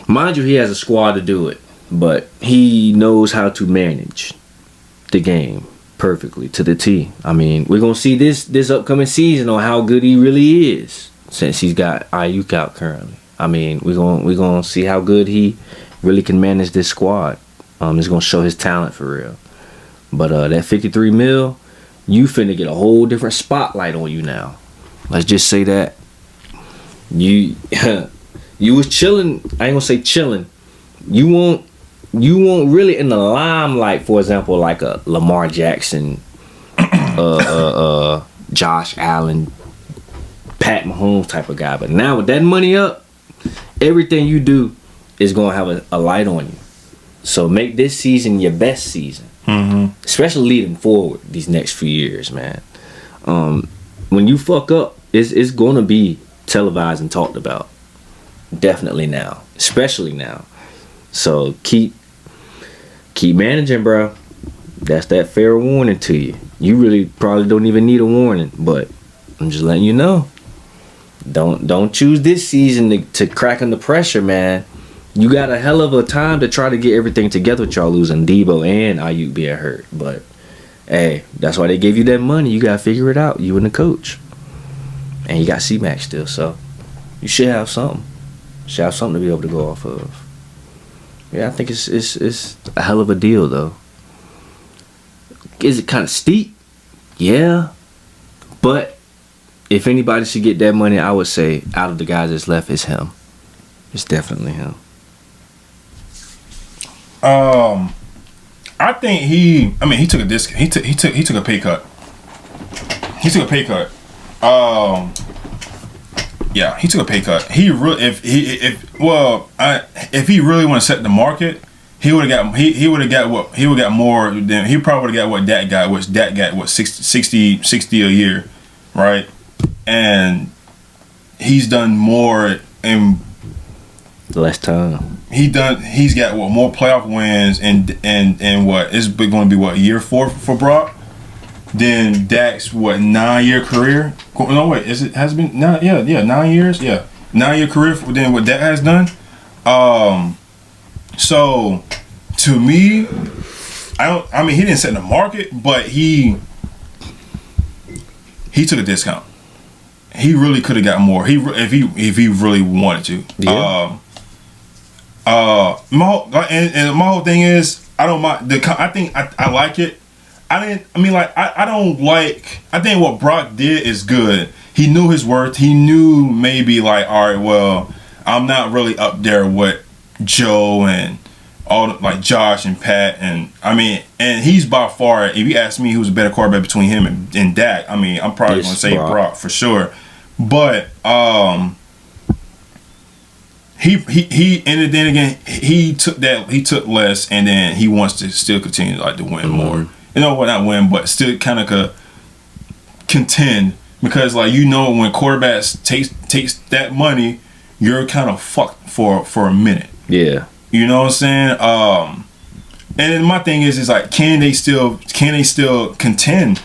mind you, he has a squad to do it. But he knows how to manage the game perfectly to the T. I mean, we're gonna see this upcoming season on how good he really is, since he's got Ayuk out currently. I mean, we're gonna see how good he really can manage this squad. It's gonna show his talent for real. But that $53 million, you finna get a whole different spotlight on you now. Let's just say that you was chilling. I ain't gonna say chilling. You won't really in the limelight, for example, like a Lamar Jackson, Josh Allen, Pat Mahomes type of guy. But now with that money up, everything you do is going to have a light on you. So make this season your best season. Mm-hmm. Especially leading forward these next few years, man. When you fuck up, it's going to be televised and talked about. Definitely now. Especially now. So keep managing, bro. That's that fair warning to you. You really probably don't even need a warning, but I'm just letting you know. Don't choose this season to crack under pressure, man. You got a hell of a time to try to get everything together with y'all losing Debo and Ayuk being hurt. But hey, that's why they gave you that money. You gotta figure it out. You and the coach, and you got C-Mac still, so you should have something. You should have something to be able to go off of. Yeah, I think it's a hell of a deal though. Is it kind of steep? Yeah, but if anybody should get that money, I would say out of the guys that's left, it's him. It's definitely him. I think he took a disc. He took a pay cut. He took a pay cut. Yeah, he took a pay cut. He really, if he really want to set the market, he would have got more than he probably would have got what Dak got, which Dak got what 60 a year, right? And he's done more in less time. He's got what more playoff wins and what is going to be what year 4 for Brock. Then Dak's 9-year career. No wait, has it been 9? Yeah, 9 years. Yeah, 9-year career. Then what Dak has done. So to me, I mean he didn't set the market, but he took a discount. He really could have got more. If he really wanted to. Yeah. My whole thing is I don't mind I think I like it. I think what Brock did is good. He knew his worth. He knew maybe like, all right, well, I'm not really up there with Joe and all like Josh and Pat and he's by far, if you ask me who's a better quarterback between him and Dak, I mean, I'm probably gonna say Brock for sure. But he and then again he took less and then he wants to still continue like to win more. You know what, not win, but still kind of contend because like when quarterbacks takes that money, you're kind of fucked for a minute. Yeah. You know what I'm saying? And then my thing is like can they still contend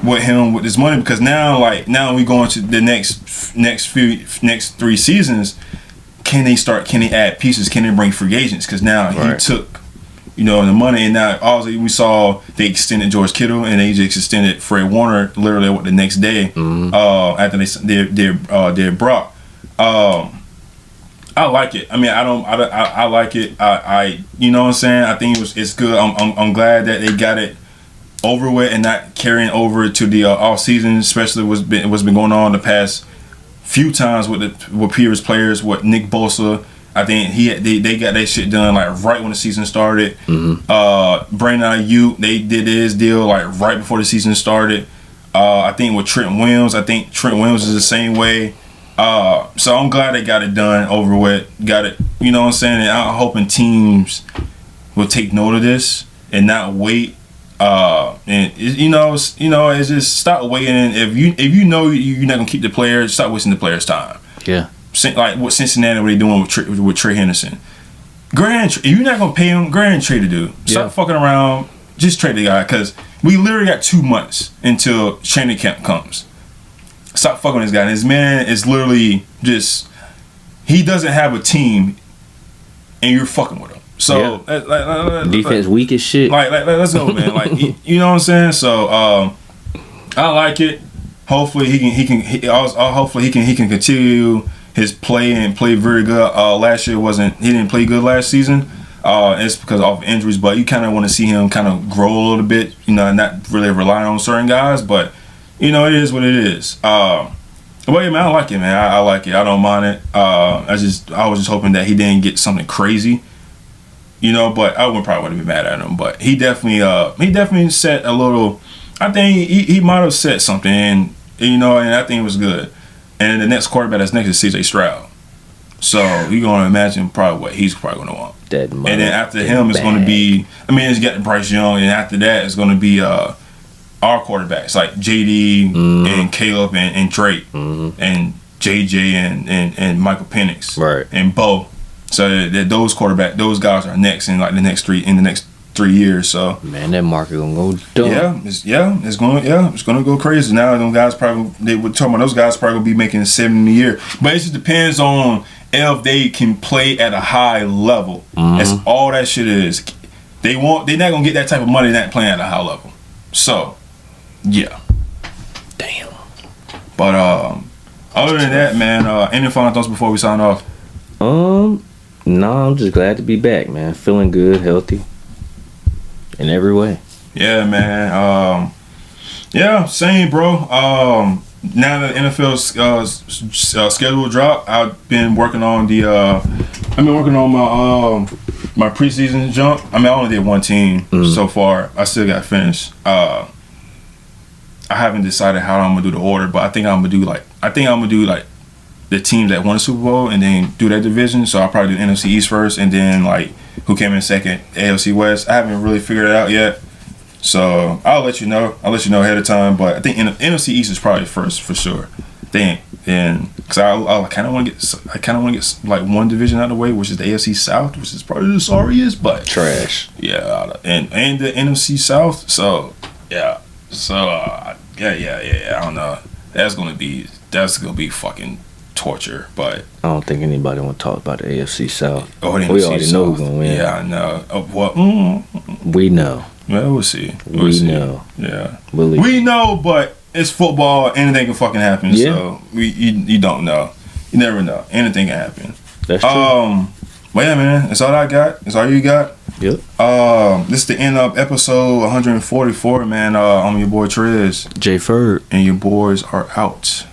with him with this money? Because now we go into the next 3 seasons. Can they add pieces? Can they bring free agents? Because now he took the money, and now obviously we saw they extended George Kittle and they just extended Fred Warner literally the next day after they did Brock. I like it. I mean, I like it. I you know what I'm saying? I think it's good. I'm glad that they got it over with and not carrying over to the off season, especially what's been going on the past few times with previous players. With Nick Bosa, I think they got that shit done like right when the season started. Brandon Ayuk, they did his deal like right before the season started. I think with Trent Williams is the same way. So I'm glad they got it done over with. Got it, you know what I'm saying? And I'm hoping teams will take note of this and not wait. And it's just stop waiting. If you know you're not gonna keep the players, stop wasting the players' time. Yeah. Like what Cincinnati, what they doing with Trey Henderson. If you're not gonna pay him, trade the dude. Stop fucking around. Just trade the guy because we literally got 2 months until training camp comes. Stop fucking with this guy. And this man is literally just he doesn't have a team, and you're fucking with him. So defense weak as shit. Let's go, man. You know what I'm saying. So I like it. Hopefully he can continue his play and play very good. Last year he didn't play good last season. It's because of injuries, but you kind of want to see him kind of grow a little bit. Not really rely on certain guys, but it is what it is. But yeah, man, I like it, man. I like it. I don't mind it. I was just hoping that he didn't get something crazy. But I probably wouldn't be mad at him. But he definitely set a little. I think he might have set something, and I think it was good. And the next quarterback that's next is C.J. Stroud. So you're gonna imagine probably what he's probably gonna want. And then after him, it's gonna be. It's got Bryce Young, and after that, it's gonna be our quarterbacks like JD and Caleb and Drake and JJ and Michael Penix and Bo. So that those guys are next in the next 3 years. So man, that market gonna go dumb. It's gonna go crazy. Now those guys those guys probably gonna be making $70 a year. But it just depends on if they can play at a high level. That's all that shit is. They're not gonna get that type of money not playing at a high level. So yeah. Damn. But other than that, man, any final thoughts before we sign off? No, I'm just glad to be back, man. Feeling good, healthy, in every way. Yeah, man. Yeah, same, bro. Now that the NFL schedule dropped, I've been working on my preseason jump. I mean, I only did one team so far. I still got to finish. I haven't decided how I'm gonna do the order, but I think I'm gonna do like the teams that won the Super Bowl and then do that division. So I'll probably do NFC East first, and then like who came in second, AFC West. I haven't really figured it out yet. So I'll let you know. I'll let you know ahead of time. But I think NFC East is probably first for sure. Then because I kind of want to get like one division out of the way, which is the AFC South, which is probably the sorriest, but Trash. Yeah, and the NFC South. So yeah. So yeah. I don't know. That's gonna be fucking torture. But I don't think anybody want to talk about the AFC South. Oh, the we NFC already South. know who's gonna win. Yeah, I know. What? We know. Well, we'll see. We know. Yeah. We know, but it's football. Anything can fucking happen. Yeah. So you don't know. You never know. Anything can happen. That's true. But yeah, man. That's all I got. That's all you got. Yep. This is the end of episode 144, man. I'm your boy Trez. J. Ferd. And your boys are out.